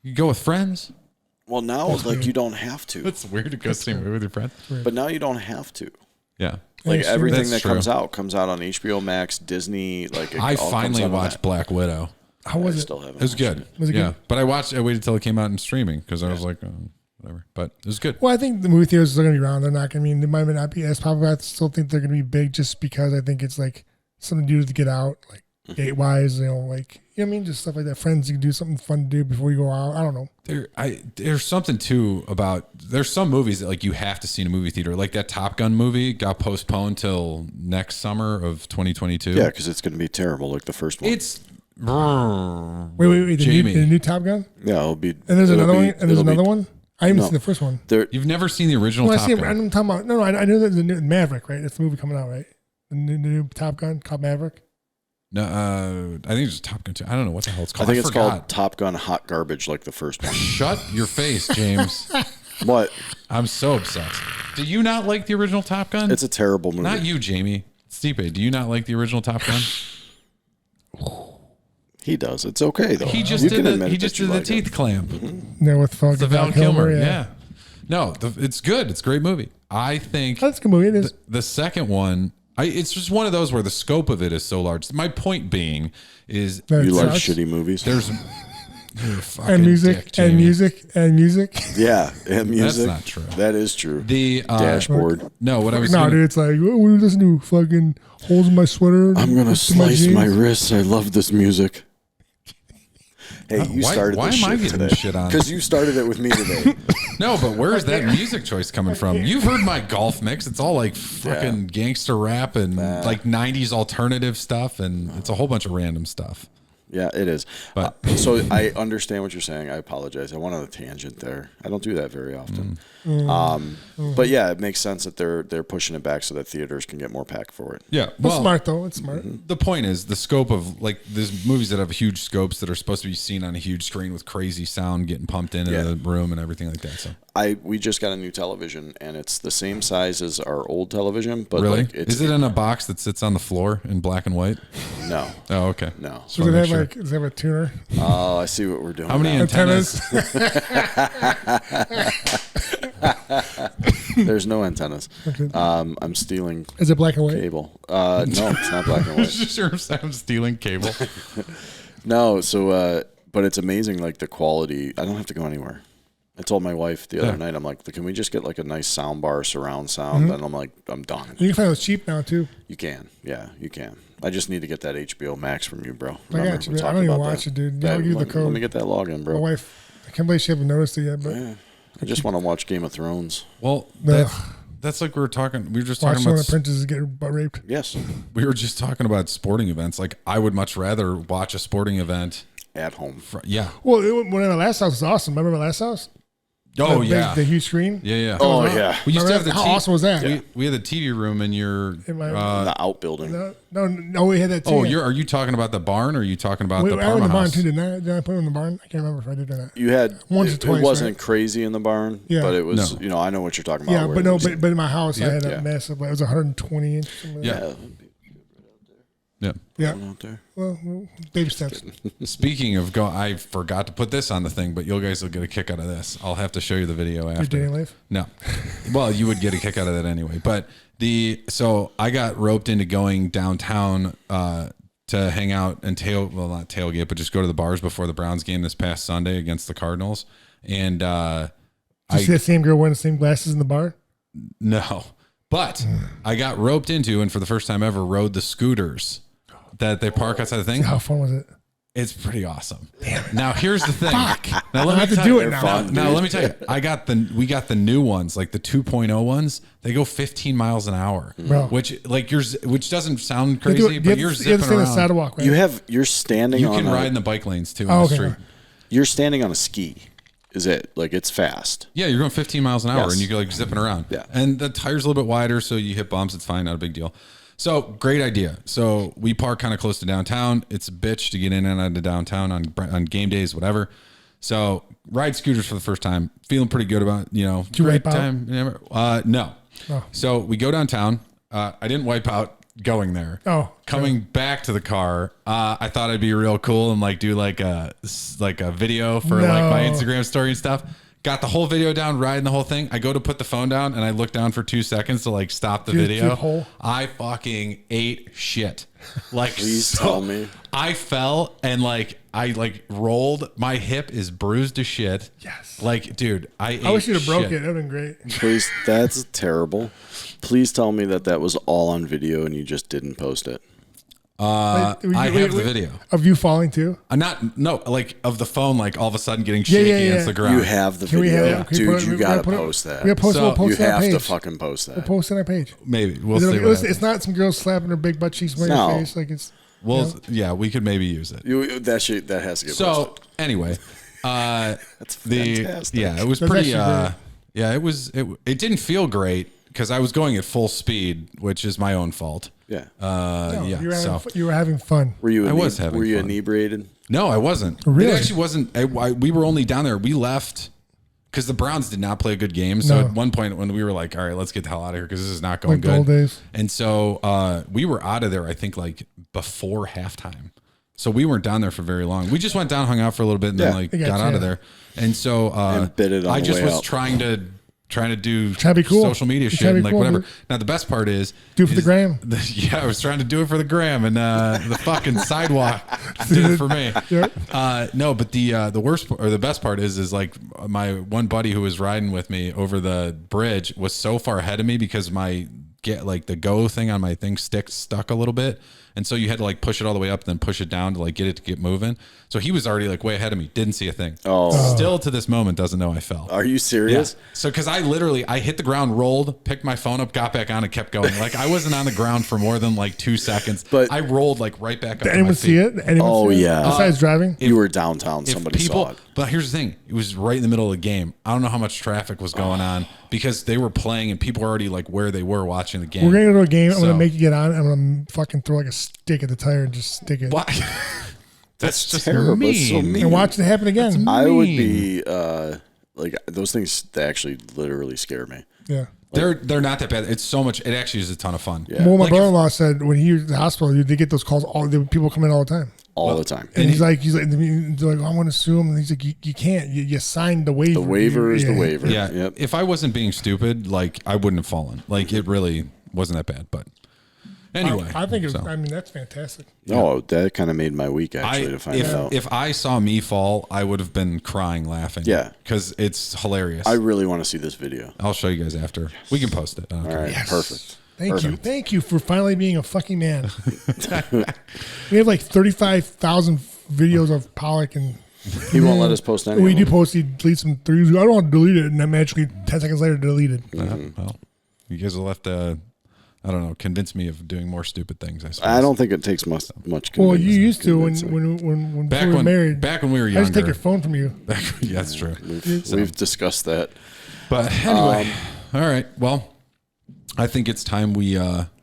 [SPEAKER 3] You go with friends.
[SPEAKER 1] Well, now you don't have to.
[SPEAKER 3] It's weird to go see a movie with your friends.
[SPEAKER 1] But now you don't have to.
[SPEAKER 3] Yeah.
[SPEAKER 1] Like
[SPEAKER 2] That's
[SPEAKER 1] everything
[SPEAKER 3] true.
[SPEAKER 1] that comes out on HBO Max, Disney. Like it
[SPEAKER 3] I
[SPEAKER 1] all comes
[SPEAKER 3] finally
[SPEAKER 1] out on
[SPEAKER 3] watched
[SPEAKER 1] that.
[SPEAKER 3] Black Widow.
[SPEAKER 2] How
[SPEAKER 1] I
[SPEAKER 2] was it?
[SPEAKER 1] still haven't.
[SPEAKER 3] It was
[SPEAKER 1] watched
[SPEAKER 3] good.
[SPEAKER 1] it.
[SPEAKER 2] Was it
[SPEAKER 3] yeah,
[SPEAKER 2] good?
[SPEAKER 3] but I waited till it came out in streaming because I was like, oh, whatever. But it was good.
[SPEAKER 2] Well, I think the movie theaters are still going to be around. They're not going to be. They might not be as popular. I still think they're going to be big just because I think it's like something to do to get out. Like date wise, like, you know what I mean? Just stuff like that. Friends, you can do something fun to do before you go out. I don't know.
[SPEAKER 3] There's something too about, there's some movies that like you have to see in a movie theater. Like that Top Gun movie got postponed till next summer of 2022.
[SPEAKER 1] Yeah, because it's going to be terrible, like the first one.
[SPEAKER 3] It's
[SPEAKER 2] Wait. The new Top Gun?
[SPEAKER 1] Yeah, it'll be.
[SPEAKER 2] And there's another one? And there's another
[SPEAKER 1] be,
[SPEAKER 2] one? I haven't seen the first one.
[SPEAKER 3] You've never seen the original Top Gun?
[SPEAKER 2] I'm talking about, no, I know that the new Maverick, right? That's the movie coming out, right? The new Top Gun called Maverick.
[SPEAKER 3] No, I think it's Top Gun 2. I don't know what the hell it's called.
[SPEAKER 1] I think it's called Top Gun Hot Garbage, like the first one.
[SPEAKER 3] Shut your face, James.
[SPEAKER 1] What?
[SPEAKER 3] I'm so obsessed. Do you not like the original Top Gun?
[SPEAKER 1] It's a terrible movie.
[SPEAKER 3] Not you, Jamie. Stipe, do you not like the original Top Gun?
[SPEAKER 1] He does. It's okay though.
[SPEAKER 3] He just did the teeth clamp.
[SPEAKER 2] Yeah, with
[SPEAKER 3] The Val Kilmer. Yeah. No, it's good. It's a great movie. I think
[SPEAKER 2] that's a good movie. It is.
[SPEAKER 3] The second one, it's just one of those where the scope of it is so large. My point being is
[SPEAKER 1] you like shitty movies.
[SPEAKER 3] There's
[SPEAKER 2] and music
[SPEAKER 3] dick,
[SPEAKER 2] and music and music.
[SPEAKER 1] Yeah, and music.
[SPEAKER 3] That's not true.
[SPEAKER 1] That is true.
[SPEAKER 3] The
[SPEAKER 1] dashboard.
[SPEAKER 3] No, what I was.
[SPEAKER 2] No, dude, it's like, what are you listening to? Fucking holes in my sweater.
[SPEAKER 1] I'm gonna slice my wrists. I love this music. Hey, you started
[SPEAKER 3] why
[SPEAKER 1] this
[SPEAKER 3] am I
[SPEAKER 1] shit
[SPEAKER 3] getting
[SPEAKER 1] today.
[SPEAKER 3] shit on?
[SPEAKER 1] Because you started it with me today.
[SPEAKER 3] No, but where's that music choice coming from? You've heard my golf mix. It's all like fucking gangster rap and like 90s alternative stuff, and it's a whole bunch of random stuff.
[SPEAKER 1] Yeah, it is.
[SPEAKER 3] But
[SPEAKER 1] so I understand what you're saying. I apologize. I went on a tangent there. I don't do that very often. But yeah, it makes sense that they're pushing it back so that theaters can get more pack for it.
[SPEAKER 3] Yeah,
[SPEAKER 2] well, smart though. It's smart.
[SPEAKER 3] The point is the scope of like these movies that have huge scopes that are supposed to be seen on a huge screen with crazy sound getting pumped into the room and everything like that. So
[SPEAKER 1] we just got a new television and it's the same size as our old television, but
[SPEAKER 3] really,
[SPEAKER 1] like
[SPEAKER 3] is it in a box that sits on the floor in black and white?
[SPEAKER 1] No.
[SPEAKER 3] Oh, okay.
[SPEAKER 1] No.
[SPEAKER 2] So does it have does it have a tuner?
[SPEAKER 1] Oh, I see what we're doing.
[SPEAKER 3] How many antennas?
[SPEAKER 1] There's no antennas. Okay. I'm stealing.
[SPEAKER 2] Is it black and white?
[SPEAKER 1] Cable. No, it's not black and white.
[SPEAKER 3] Sure, I'm stealing cable.
[SPEAKER 1] No, so but it's amazing, like the quality. I don't have to go anywhere. I told my wife the other night, I'm like, can we just get like a nice sound bar, surround sound? And I'm like, I'm done.
[SPEAKER 2] You can find those cheap now too.
[SPEAKER 1] You can, yeah, you can. I just need to get that HBO Max from you, bro.
[SPEAKER 2] I got you. I don't even watch it, dude. I'll give you the code.
[SPEAKER 1] Let me get that login, bro.
[SPEAKER 2] My wife, I can't believe she haven't noticed it yet, but
[SPEAKER 1] yeah. I just want to watch Game of Thrones.
[SPEAKER 3] Well, that's like we were just talking about.
[SPEAKER 2] Watch the princesses get butt raped.
[SPEAKER 1] Yes.
[SPEAKER 3] We were just talking about sporting events. Like I would much rather watch a sporting event
[SPEAKER 1] at home.
[SPEAKER 3] Yeah.
[SPEAKER 2] Well, when my last house was awesome. Remember my last house?
[SPEAKER 3] Oh yeah,
[SPEAKER 2] the huge screen.
[SPEAKER 3] Yeah.
[SPEAKER 1] Oh yeah.
[SPEAKER 3] We used to have the
[SPEAKER 2] how awesome was that?
[SPEAKER 3] We had the TV room in your
[SPEAKER 1] in the outbuilding.
[SPEAKER 2] No, we had that. TV.
[SPEAKER 3] Oh, are you talking about the barn, or are you talking about the
[SPEAKER 2] I had the barn
[SPEAKER 3] house?
[SPEAKER 2] too, didn't I? Did I put it in the barn? I can't remember if I did or not.
[SPEAKER 1] You had
[SPEAKER 2] once or twice.
[SPEAKER 1] It wasn't crazy in the barn, but it was. I know what you're talking about.
[SPEAKER 2] Yeah, but in my house I had a massive. It was 120 inch.
[SPEAKER 3] Yeah.
[SPEAKER 2] Yeah.
[SPEAKER 1] Out there.
[SPEAKER 2] Well, baby steps.
[SPEAKER 3] Speaking of I forgot to put this on the thing, but you guys will get a kick out of this. I'll have to show you the video after.
[SPEAKER 2] Your dating life?
[SPEAKER 3] No. Well, you would get a kick out of that anyway. But so I got roped into going downtown to hang out and not tailgate, but just go to the bars before the Browns game this past Sunday against the Cardinals. And
[SPEAKER 2] did you see that same girl wearing the same glasses in the bar?
[SPEAKER 3] No. But I got roped into, and for the first time ever, rode the scooters that they park outside the thing.
[SPEAKER 2] How fun was it?
[SPEAKER 3] It's pretty awesome. Damn. Now here's the thing.
[SPEAKER 2] Fuck.
[SPEAKER 3] Now
[SPEAKER 2] I have to do it now.
[SPEAKER 3] Now let me tell you. We got the new ones, like the 2.0 ones. They go 15 miles an hour,
[SPEAKER 2] bro.
[SPEAKER 3] Which doesn't sound crazy, but you're zipping around.
[SPEAKER 2] The sidewalk, right?
[SPEAKER 1] You're standing.
[SPEAKER 3] You can ride in the bike lanes too.
[SPEAKER 2] On
[SPEAKER 3] the street.
[SPEAKER 1] You're standing on a ski. Is it like it's fast?
[SPEAKER 3] Yeah, you're going 15 miles an hour, and you're like zipping around.
[SPEAKER 1] Yeah,
[SPEAKER 3] and the tire's a little bit wider, so you hit bumps. It's fine, not a big deal. So great idea. So we park kind of close to downtown. It's a bitch to get in and out of downtown on game days, whatever. So ride scooters for the first time, feeling pretty good about
[SPEAKER 2] Did you
[SPEAKER 3] great
[SPEAKER 2] wipe
[SPEAKER 3] time. No.
[SPEAKER 2] Oh.
[SPEAKER 3] So we go downtown. I didn't wipe out going there.
[SPEAKER 2] Oh,
[SPEAKER 3] coming back to the car, I thought I'd be real cool and like do like a video for like my Instagram story and stuff. Got the whole video down, riding the whole thing. I go to put the phone down and I look down for 2 seconds to like stop the video. I fucking ate shit. Like,
[SPEAKER 1] please tell me.
[SPEAKER 3] I fell and I rolled. My hip is bruised to shit.
[SPEAKER 2] Yes.
[SPEAKER 3] Like, dude, I
[SPEAKER 2] wish you'd have broke it. That'd been great.
[SPEAKER 1] Please, that's terrible. Please tell me that was all on video and you just didn't post it.
[SPEAKER 2] Like,
[SPEAKER 3] I have the video.
[SPEAKER 2] of you falling too.
[SPEAKER 3] Like of the phone, like all of a sudden getting
[SPEAKER 2] Yeah,
[SPEAKER 3] shaky
[SPEAKER 2] yeah, yeah.
[SPEAKER 3] against the ground.
[SPEAKER 1] You have the
[SPEAKER 2] Can we
[SPEAKER 1] video,
[SPEAKER 2] have- can we put
[SPEAKER 1] dude.
[SPEAKER 2] it-
[SPEAKER 1] You
[SPEAKER 2] we
[SPEAKER 1] gotta
[SPEAKER 2] gotta put it-
[SPEAKER 1] post that.
[SPEAKER 2] We gotta post,
[SPEAKER 3] So,
[SPEAKER 2] we'll post
[SPEAKER 1] You
[SPEAKER 2] it on our
[SPEAKER 1] have to
[SPEAKER 2] page.
[SPEAKER 1] fucking post
[SPEAKER 2] We'll
[SPEAKER 1] that.
[SPEAKER 2] post it on our page.
[SPEAKER 3] Maybe we'll see. What
[SPEAKER 2] It's
[SPEAKER 3] happens.
[SPEAKER 2] not some girl slapping her big butt cheeks on
[SPEAKER 1] No.
[SPEAKER 2] your face. Like it's.
[SPEAKER 3] Well, yeah, we could maybe use it.
[SPEAKER 1] That has to get
[SPEAKER 3] So
[SPEAKER 1] posted.
[SPEAKER 3] anyway,
[SPEAKER 1] That's fantastic.
[SPEAKER 3] it was
[SPEAKER 2] That's
[SPEAKER 3] pretty.
[SPEAKER 2] actually
[SPEAKER 3] Yeah, it didn't feel great because I was going at full speed, which is my own fault.
[SPEAKER 1] Yeah.
[SPEAKER 2] No,
[SPEAKER 3] Yeah.
[SPEAKER 2] you were having fun.
[SPEAKER 1] Were you?
[SPEAKER 3] I was having
[SPEAKER 1] Were you
[SPEAKER 3] fun.
[SPEAKER 1] inebriated?
[SPEAKER 3] No, I wasn't.
[SPEAKER 2] Really?
[SPEAKER 3] It actually wasn't. We were only down there. We left because the Browns did not play a good game. So
[SPEAKER 2] No.
[SPEAKER 3] at one point when we were like, all right, let's get the hell out of here because this is not going
[SPEAKER 2] Like the
[SPEAKER 3] good.
[SPEAKER 2] old days.
[SPEAKER 3] And so we were out of there, I think, like before halftime. So we weren't down there for very long. We just went down, hung out for a little bit, and then
[SPEAKER 1] Yeah.
[SPEAKER 3] like
[SPEAKER 2] I got
[SPEAKER 3] got
[SPEAKER 2] you,
[SPEAKER 3] out of
[SPEAKER 2] yeah.
[SPEAKER 3] there. And so
[SPEAKER 1] And bit it on
[SPEAKER 3] I
[SPEAKER 1] the
[SPEAKER 3] just
[SPEAKER 1] way
[SPEAKER 3] was
[SPEAKER 1] out.
[SPEAKER 3] trying to do
[SPEAKER 2] Try to be cool.
[SPEAKER 3] social media
[SPEAKER 2] Try
[SPEAKER 3] shit
[SPEAKER 2] to be
[SPEAKER 3] and like
[SPEAKER 2] cool,
[SPEAKER 3] whatever.
[SPEAKER 2] dude.
[SPEAKER 3] Now the best part is
[SPEAKER 2] Do it for the gram.
[SPEAKER 3] yeah, I was trying to do it for the gram, and the fucking sidewalk did it for me.
[SPEAKER 2] Yep.
[SPEAKER 3] No, but the worst or the best part is like my one buddy who was riding with me over the bridge was so far ahead of me because my the go thing on my thing stuck a little bit, and so you had to like push it all the way up, then push it down to like get it to get moving. So he was already like way ahead of me, didn't see a thing.
[SPEAKER 1] Oh.
[SPEAKER 3] Still to this moment doesn't know I fell.
[SPEAKER 1] Are you serious?
[SPEAKER 3] Yeah. So, because I hit the ground, rolled, picked my phone up, got back on, and kept going. Like I wasn't on the ground for more than like 2 seconds,
[SPEAKER 1] But-
[SPEAKER 3] I rolled like right back up.
[SPEAKER 2] Did
[SPEAKER 3] to my
[SPEAKER 2] anyone
[SPEAKER 3] feet.
[SPEAKER 2] see it? Anyone
[SPEAKER 1] Oh,
[SPEAKER 2] see it?
[SPEAKER 1] yeah.
[SPEAKER 2] Besides driving.
[SPEAKER 1] You were downtown.
[SPEAKER 3] If
[SPEAKER 1] Somebody saw it.
[SPEAKER 3] But here's the thing: it was right in the middle of the game. I don't know how much traffic was going on because they were playing and people were already like where they were watching the game.
[SPEAKER 2] We're gonna go to a game. I'm
[SPEAKER 3] So-
[SPEAKER 2] gonna make you get on. I'm gonna fucking throw like a stick at the tire and just stick it.
[SPEAKER 3] Why? That's just
[SPEAKER 1] terrible.
[SPEAKER 3] mean.
[SPEAKER 1] It's so mean.
[SPEAKER 2] And watch it happen again.
[SPEAKER 1] I would
[SPEAKER 3] mean.
[SPEAKER 1] be like those things. They actually literally scare me.
[SPEAKER 2] Yeah.
[SPEAKER 3] They're not that bad. It's so much. It actually is a ton of fun.
[SPEAKER 1] Yeah.
[SPEAKER 2] Well, my
[SPEAKER 3] Like
[SPEAKER 2] brother-in-law said when he was at the hospital, they get those calls. People come in all the time.
[SPEAKER 1] All the time.
[SPEAKER 2] And he's like, they're like, I want to sue him. And he's like, you can't. You signed the waiver.
[SPEAKER 1] The waiver is the
[SPEAKER 2] Yeah.
[SPEAKER 1] waiver.
[SPEAKER 3] Yeah.
[SPEAKER 1] Yep.
[SPEAKER 3] If I wasn't being stupid, like I wouldn't have fallen. Like it really wasn't that bad. But anyway,
[SPEAKER 2] I think.
[SPEAKER 3] so.
[SPEAKER 2] I mean, that's fantastic.
[SPEAKER 1] No, that kind of made my week actually to find out.
[SPEAKER 3] if I saw me fall, I would have been crying, laughing.
[SPEAKER 1] Yeah.
[SPEAKER 3] because it's hilarious.
[SPEAKER 1] I really want to see this video.
[SPEAKER 3] I'll show you guys after. We can post it. I don't
[SPEAKER 1] All
[SPEAKER 3] care.
[SPEAKER 1] right.
[SPEAKER 2] Yes.
[SPEAKER 1] Perfect.
[SPEAKER 2] Thank you for finally being a fucking man. We have like 35,000 videos of Pollock, and
[SPEAKER 1] He won't let us post any.
[SPEAKER 2] we
[SPEAKER 1] of
[SPEAKER 2] do
[SPEAKER 1] them.
[SPEAKER 2] post. He deletes some threes. I don't want to delete it, and then magically 10 seconds later deleted.
[SPEAKER 3] Well, you guys will have to, I don't know, convince me of doing more stupid things. I suppose.
[SPEAKER 1] I don't think it takes much.
[SPEAKER 2] Well, you used to
[SPEAKER 1] convincing.
[SPEAKER 3] back
[SPEAKER 2] when we were
[SPEAKER 3] when
[SPEAKER 2] married.
[SPEAKER 3] back when we were
[SPEAKER 2] I
[SPEAKER 3] younger.
[SPEAKER 2] just take your phone from you.
[SPEAKER 3] Yeah, that's true.
[SPEAKER 1] We've discussed that.
[SPEAKER 3] But anyway, all right. Well, I think it's time we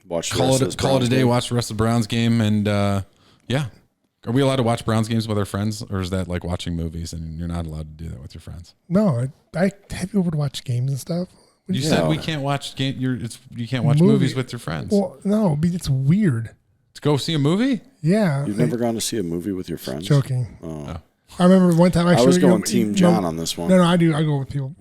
[SPEAKER 1] Watch the
[SPEAKER 3] call
[SPEAKER 1] rest
[SPEAKER 3] it
[SPEAKER 1] of this
[SPEAKER 3] call it a
[SPEAKER 1] Browns
[SPEAKER 3] day.
[SPEAKER 1] game.
[SPEAKER 3] Watch the rest of the Browns game, and yeah. Are we allowed to watch Browns games with our friends, or is that like watching movies and you're not allowed to do that with your friends?
[SPEAKER 2] No, I have you over to watch games and stuff.
[SPEAKER 3] You
[SPEAKER 1] Yeah.
[SPEAKER 3] said we can't watch game. You can't watch
[SPEAKER 2] Movie.
[SPEAKER 3] movies with your friends.
[SPEAKER 2] Well, no, it's weird.
[SPEAKER 3] To go see a movie?
[SPEAKER 2] Yeah,
[SPEAKER 1] You've never gone to see a movie with your friends?
[SPEAKER 2] joking.
[SPEAKER 1] Oh.
[SPEAKER 2] I remember one time
[SPEAKER 1] I was
[SPEAKER 2] showed
[SPEAKER 1] going
[SPEAKER 2] you,
[SPEAKER 1] Team
[SPEAKER 2] no,
[SPEAKER 1] John on this one.
[SPEAKER 2] No, I do. I go with people.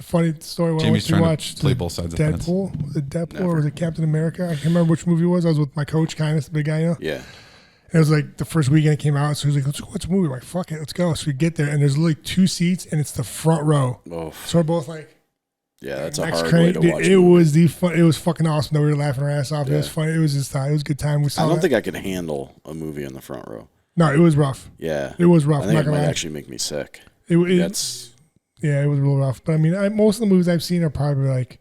[SPEAKER 2] Funny story. When
[SPEAKER 3] Jamie's
[SPEAKER 2] I went
[SPEAKER 3] trying
[SPEAKER 2] to
[SPEAKER 3] to
[SPEAKER 2] watch
[SPEAKER 3] play both sides of the fence.
[SPEAKER 2] Deadpool. Was it Deadpool or was it Captain America? I can't remember which movie it was. I was with my coach, Kindness, the big guy, you know.
[SPEAKER 1] Yeah.
[SPEAKER 2] And it was like the first weekend it came out, so he was like, "Let's go watch a movie." I'm like, "Fuck it, let's go." So we get there, and there's literally 2 seats, and it's the front row.
[SPEAKER 1] Oh,
[SPEAKER 2] So we're both like,
[SPEAKER 1] yeah. That's a
[SPEAKER 2] next
[SPEAKER 1] hard
[SPEAKER 2] crane.
[SPEAKER 1] way to
[SPEAKER 2] Dude,
[SPEAKER 1] watch.
[SPEAKER 2] it
[SPEAKER 1] movies.
[SPEAKER 2] was it was fucking awesome. We were laughing our ass off. It was
[SPEAKER 1] Yeah.
[SPEAKER 2] funny. It was just it was a good time. We saw.
[SPEAKER 1] I don't
[SPEAKER 2] that.
[SPEAKER 1] think I could handle a movie in the front row.
[SPEAKER 2] No, it was rough.
[SPEAKER 1] Yeah.
[SPEAKER 2] It was rough.
[SPEAKER 1] I
[SPEAKER 2] I'm
[SPEAKER 1] think
[SPEAKER 2] not
[SPEAKER 1] it
[SPEAKER 2] gonna
[SPEAKER 1] might
[SPEAKER 2] lie.
[SPEAKER 1] actually make me sick.
[SPEAKER 2] It
[SPEAKER 1] That's
[SPEAKER 2] yeah, it was real rough. But I mean, most of the movies I've seen are probably like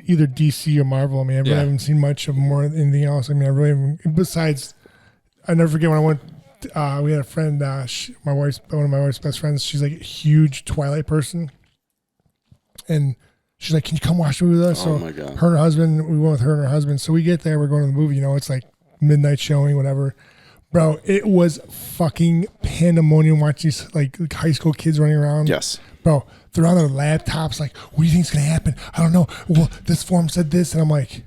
[SPEAKER 2] either DC or Marvel. I mean, I really
[SPEAKER 3] Yeah.
[SPEAKER 2] haven't seen much of more than anything else. I mean, I really haven't. Besides, I never forget when I went. We had a friend, one of my wife's best friends. She's like a huge Twilight person, and she's like, "Can you come watch the movie with us?"
[SPEAKER 1] Oh
[SPEAKER 2] so
[SPEAKER 1] my God.
[SPEAKER 2] her and her husband, we went with her and her husband. So we get there, we're going to the movie. You know, it's like midnight showing, whatever. Bro, it was fucking pandemonium watching these like high school kids running around.
[SPEAKER 1] yes.
[SPEAKER 2] Bro, they're on their laptops like, what do you think's going to happen? I don't know. Well, this form said this. And I'm like,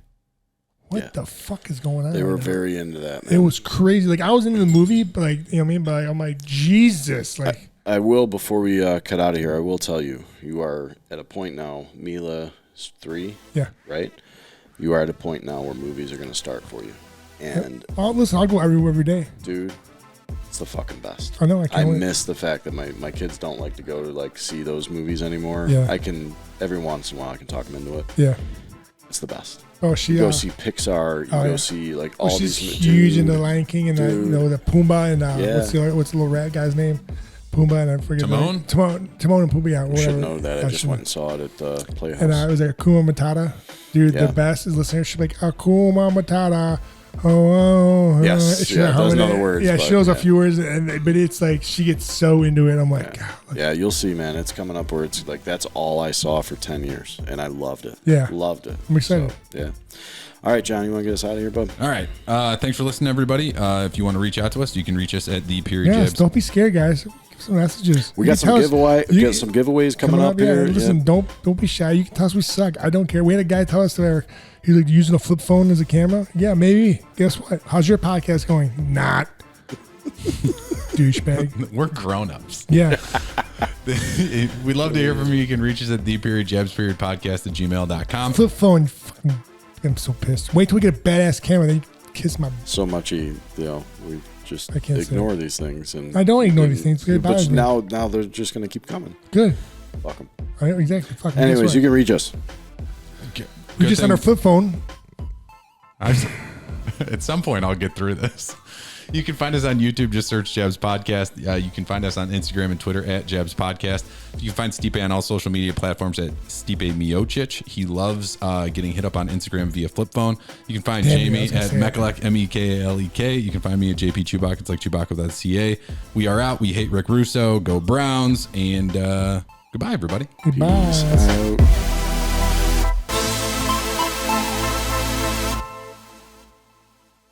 [SPEAKER 2] what
[SPEAKER 1] Yeah.
[SPEAKER 2] the fuck is going on?
[SPEAKER 1] They were
[SPEAKER 2] right now?
[SPEAKER 1] very into that. Man.
[SPEAKER 2] It was crazy. Like, I was into the movie, but like, you know what I mean? But like, I'm like, Jesus. Like,
[SPEAKER 1] I will, before we cut out of here, I will tell you, you are at a point now, Mila is 3,
[SPEAKER 2] yeah.
[SPEAKER 1] right? You are at a point now where movies are going to start for you. And,
[SPEAKER 2] Listen, I'll go every day.
[SPEAKER 1] dude, it's the fucking best.
[SPEAKER 2] I know. I
[SPEAKER 1] I
[SPEAKER 2] can't wait.
[SPEAKER 1] miss the fact that my kids don't like to go to, like, see those movies anymore.
[SPEAKER 2] Yeah.
[SPEAKER 1] I can, every once in a while, I can talk them into it.
[SPEAKER 2] Yeah.
[SPEAKER 1] It's the best.
[SPEAKER 2] Oh, she
[SPEAKER 1] You go see Pixar. You go see like all
[SPEAKER 2] she's
[SPEAKER 1] these.
[SPEAKER 2] huge into Lion King and the Pumbaa and
[SPEAKER 1] Yeah.
[SPEAKER 2] what's the little rat guy's name? Pumbaa and I forget.
[SPEAKER 3] Timon?
[SPEAKER 2] Timon and Pumbaa. Yeah,
[SPEAKER 1] I
[SPEAKER 2] whatever.
[SPEAKER 1] should know that. I just went and saw it at the Playhouse.
[SPEAKER 2] And it was like Akuma Matata. Dude,
[SPEAKER 1] Yeah.
[SPEAKER 2] the best is listening. She's like Akuma Matata. Oh,
[SPEAKER 1] Yes,
[SPEAKER 2] she's
[SPEAKER 1] yeah,
[SPEAKER 2] not
[SPEAKER 1] doesn't know
[SPEAKER 2] humming
[SPEAKER 1] the
[SPEAKER 2] it.
[SPEAKER 1] words,
[SPEAKER 2] Yeah,
[SPEAKER 1] but,
[SPEAKER 2] she knows a
[SPEAKER 1] yeah.
[SPEAKER 2] few words, but it's like she gets so into it. I'm like, God.
[SPEAKER 1] Yeah, you'll see, man. It's coming up where it's like that's all I saw for 10 years, and I loved it.
[SPEAKER 2] Yeah.
[SPEAKER 1] Loved it.
[SPEAKER 2] I'm excited.
[SPEAKER 1] So, yeah. All right, John, you want to get us out of here, bud?
[SPEAKER 3] All right. Thanks for listening, everybody. If you want to reach out to us, you can reach us at the Purge
[SPEAKER 2] Yes,
[SPEAKER 3] Jabs.
[SPEAKER 2] don't be scared, guys. Give some messages.
[SPEAKER 1] We
[SPEAKER 2] You
[SPEAKER 1] got
[SPEAKER 2] can tell us-
[SPEAKER 1] we
[SPEAKER 2] you-
[SPEAKER 1] got some giveaways coming up
[SPEAKER 2] yeah.
[SPEAKER 1] here.
[SPEAKER 2] Listen,
[SPEAKER 1] Yeah.
[SPEAKER 2] don't be shy. You can tell us we suck. I don't care. We had a guy tell us that he's like using a flip phone as a camera. Yeah, maybe. Guess what? How's your podcast going? Not. Douchebag.
[SPEAKER 3] We're grown-ups.
[SPEAKER 2] Yeah.
[SPEAKER 3] We'd love to hear from you. You can reach us at theperiodjabsperiodpodcast@gmail.com.
[SPEAKER 2] Flip phone. Fucking, I'm so pissed. Wait till we get a badass camera. Then you kiss my.
[SPEAKER 1] So much, we just
[SPEAKER 2] I can't say
[SPEAKER 1] ignore these things. And
[SPEAKER 2] I don't ignore these things. It bothers
[SPEAKER 1] But
[SPEAKER 2] me.
[SPEAKER 1] now they're just going to keep coming.
[SPEAKER 2] Good.
[SPEAKER 1] Fuck them.
[SPEAKER 2] All right, exactly. Fucking.
[SPEAKER 1] Anyways, you can reach us.
[SPEAKER 2] we just on our flip phone.
[SPEAKER 3] At some point, I'll get through this. You can find us on YouTube. Just search Jabs Podcast. You can find us on Instagram and Twitter at Jabs Podcast. You can find Stipe on all social media platforms at Stipe Miocic. He loves getting hit up on Instagram via flip phone. You can find
[SPEAKER 2] Damn, I
[SPEAKER 3] Jamie
[SPEAKER 2] was gonna
[SPEAKER 3] at
[SPEAKER 2] say that.
[SPEAKER 3] Mekalek, Mekalek. You can find me at JP Chewbacca. It's like Chewbacca without CA. We are out. We hate Rick Russo. Go Browns. And goodbye, everybody.
[SPEAKER 2] Goodbye.
[SPEAKER 1] Peace out.